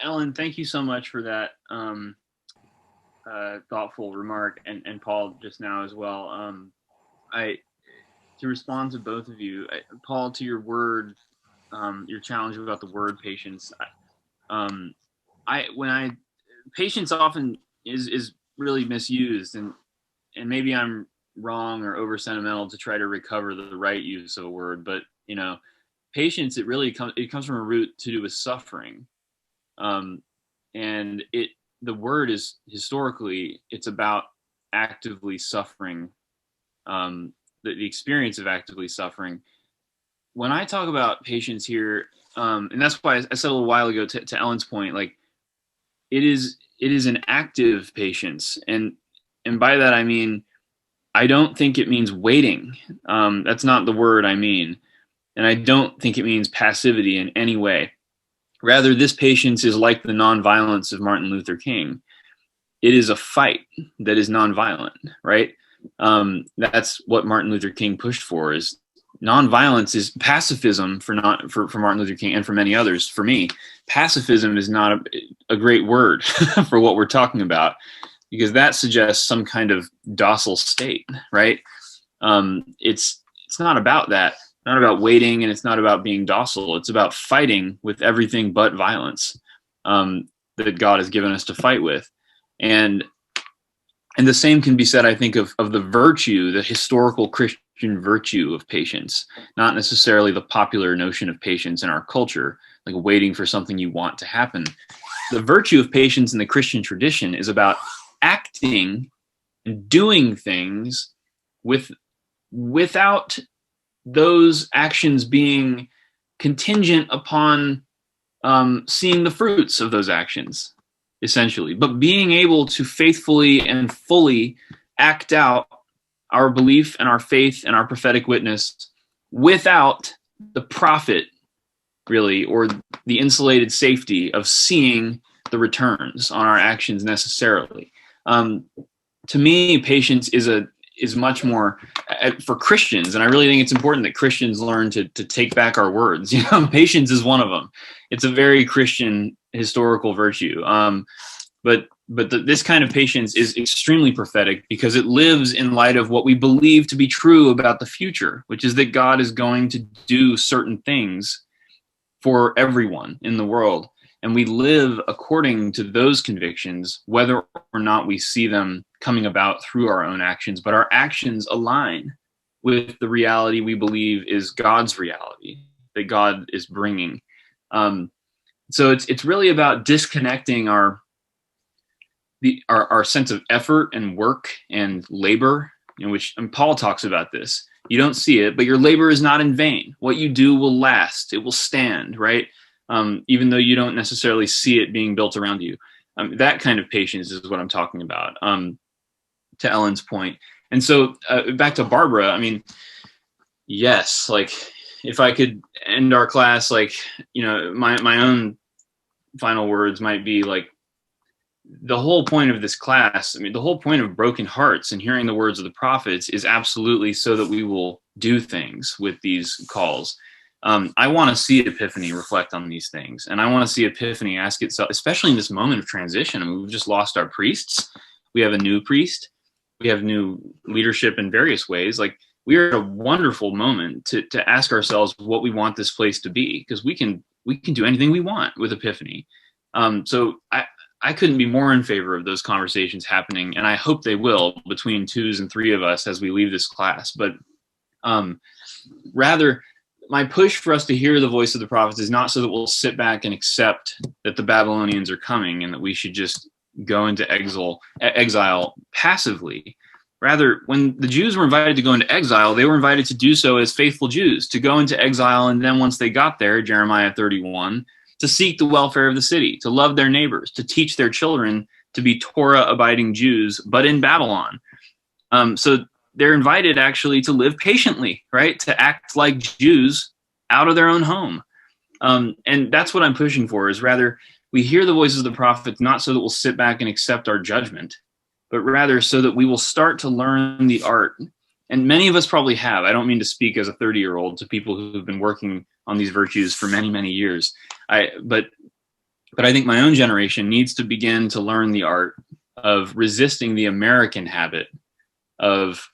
Ellen, thank you so much for that thoughtful remark, and Paul just now as well. To respond to both of you, Paul, to your word, your challenge about the word patience. Patience often is really misused, and maybe I'm wrong or over sentimental to try to recover the right use of a word, but patience, it comes from a root to do with suffering, and the word is historically it's about actively suffering, the experience of actively suffering. When I talk about patience here, and that's why I said a little while ago to Ellen's point, like it is an active patience, and by that I mean I don't think it means waiting. That's not the word I mean. And I don't think it means passivity in any way. Rather, this patience is like the nonviolence of Martin Luther King. It is a fight that is nonviolent, right? That's what Martin Luther King pushed for. Is nonviolence is pacifism for Martin Luther King and for many others. For me, pacifism is not a great word for what we're talking about, because that suggests some kind of docile state, right? It's not about that. Not about waiting, and it's not about being docile. It's about fighting with everything but violence that God has given us to fight with. And the same can be said, I think, of the virtue, the historical Christian virtue of patience, not necessarily the popular notion of patience in our culture, like waiting for something you want to happen. The virtue of patience in the Christian tradition is about acting and doing things without those actions being contingent upon seeing the fruits of those actions, essentially, but being able to faithfully and fully act out our belief and our faith and our prophetic witness without the profit, really, or the insulated safety of seeing the returns on our actions necessarily. To me, patience is much more for Christians, and I really think it's important that Christians learn to take back our words. Patience is one of them. It's a very Christian historical virtue. But this kind of patience is extremely prophetic because it lives in light of what we believe to be true about the future, which is that God is going to do certain things for everyone in the world. And we live according to those convictions, whether or not we see them coming about through our own actions, but our actions align with the reality we believe is God's reality, that God is bringing. So it's really about disconnecting our sense of effort and work and labor, which, and Paul talks about this. You don't see it, but your labor is not in vain. What you do will last. It will stand, right? Even though you don't necessarily see it being built around you. That kind of patience is what I'm talking about, to Ellen's point. And so back to Barbara, I mean, yes, like if I could end our class, like, my own final words might be like, the whole point of this class, I mean, the whole point of Broken Hearts and hearing the words of the prophets is absolutely so that we will do things with these calls. I want to see Epiphany reflect on these things. And I want to see Epiphany ask itself, especially in this moment of transition. I mean, we've just lost our priests. We have a new priest. We have new leadership in various ways. Like, we are at a wonderful moment to ask ourselves what we want this place to be, because we can do anything we want with Epiphany. So I couldn't be more in favor of those conversations happening, and I hope they will between 2s and 3 of us as we leave this class. But rather, my push for us to hear the voice of the prophets is not so that we'll sit back and accept that the Babylonians are coming and that we should just go into exile passively. Rather, when the Jews were invited to go into exile, they were invited to do so as faithful Jews, to go into exile, and then once they got there, Jeremiah 31, to seek the welfare of the city, to love their neighbors, to teach their children to be Torah-abiding Jews, but in Babylon. So they're invited actually to live patiently, right? To act like Jews out of their own home. And that's what I'm pushing for, is rather we hear the voices of the prophets, not so that we'll sit back and accept our judgment, but rather so that we will start to learn the art. And many of us probably have. I don't mean to speak as a 30-year-old to people who've been working on these virtues for many, many years. But I think my own generation needs to begin to learn the art of resisting the American habit of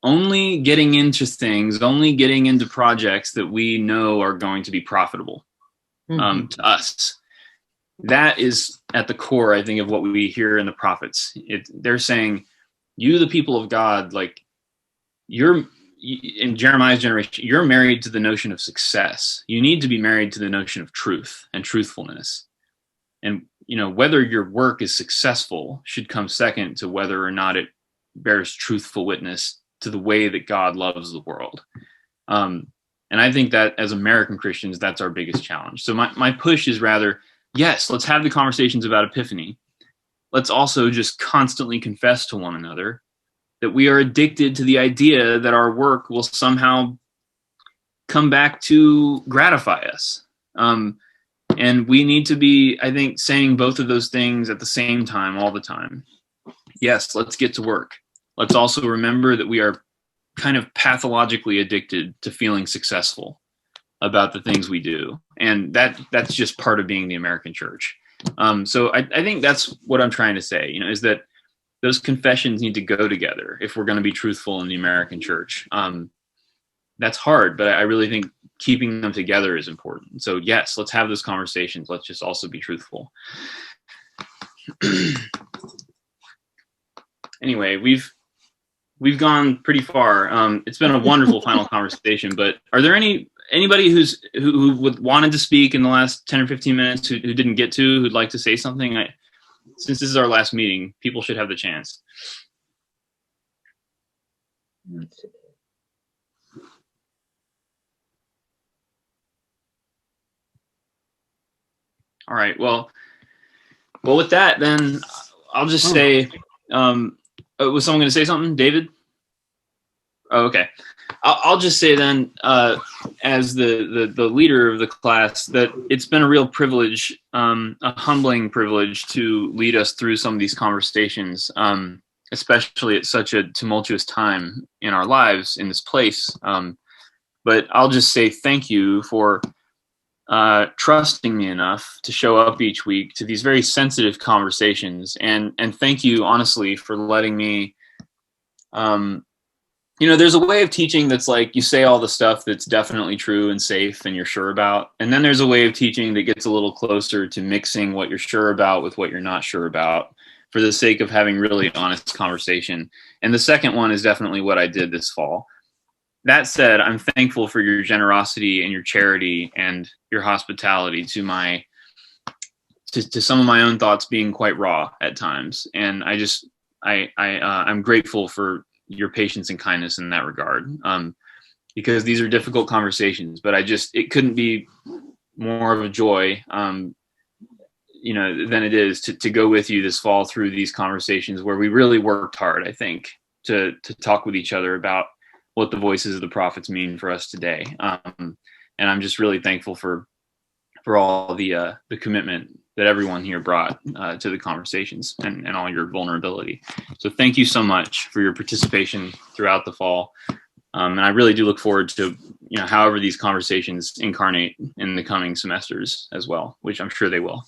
only getting into things, only getting into projects that we know are going to be profitable to us. That is at the core, I think, of what we hear in the prophets. They're saying, you, the people of God, like, you're in Jeremiah's generation, you're married to the notion of success. You need to be married to the notion of truth and truthfulness. And, whether your work is successful should come second to whether or not it bears truthful witness to the way that God loves the world. And I think that as American Christians, that's our biggest challenge. So my push is rather, yes, let's have the conversations about Epiphany. Let's also just constantly confess to one another that we are addicted to the idea that our work will somehow come back to gratify us. And we need to be, I think, saying both of those things at the same time, all the time. Yes, let's get to work. Let's also remember that we are kind of pathologically addicted to feeling successful about the things we do. And that's just part of being the American church. So I think that's what I'm trying to say, is that those confessions need to go together if we're going to be truthful in the American church. That's hard, but I really think keeping them together is important. So yes, let's have those conversations. Let's just also be truthful. Anyway, we've gone pretty far. It's been a wonderful final conversation, but are there anybody who wanted to speak in the last 10 or 15 minutes who didn't get to, who'd like to say something? Since this is our last meeting, people should have the chance. All right. Well, with that, then I'll just say, was someone going to say something? David? Oh, okay. I'll just say then, as the leader of the class, that it's been a real privilege, a humbling privilege to lead us through some of these conversations, especially at such a tumultuous time in our lives in this place. But I'll just say thank you for trusting me enough to show up each week to these very sensitive conversations, and thank you honestly for letting me. There's a way of teaching that's like you say all the stuff that's definitely true and safe and you're sure about. And then there's a way of teaching that gets a little closer to mixing what you're sure about with what you're not sure about for the sake of having really honest conversation. And the second one is definitely what I did this fall. That said, I'm thankful for your generosity and your charity and your hospitality to some of my own thoughts being quite raw at times. And I'm grateful for your patience and kindness in that regard, because these are difficult conversations, but it couldn't be more of a joy, than it is to go with you this fall through these conversations where we really worked hard, I think, to talk with each other about what the voices of the prophets mean for us today. And I'm just really thankful for all the commitment that everyone here brought to the conversations and all your vulnerability. So thank you so much for your participation throughout the fall. And I really do look forward to, however these conversations incarnate in the coming semesters as well, which I'm sure they will.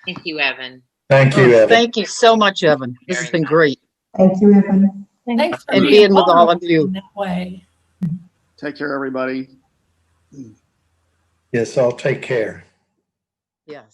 Thank you, Evan. Thank you, Evan. Thank you so much, Evan. This has been great. Thank you, Evan. Thanks for And being with all of you. in that way. Take care, everybody. Yes, I'll take care. Yes.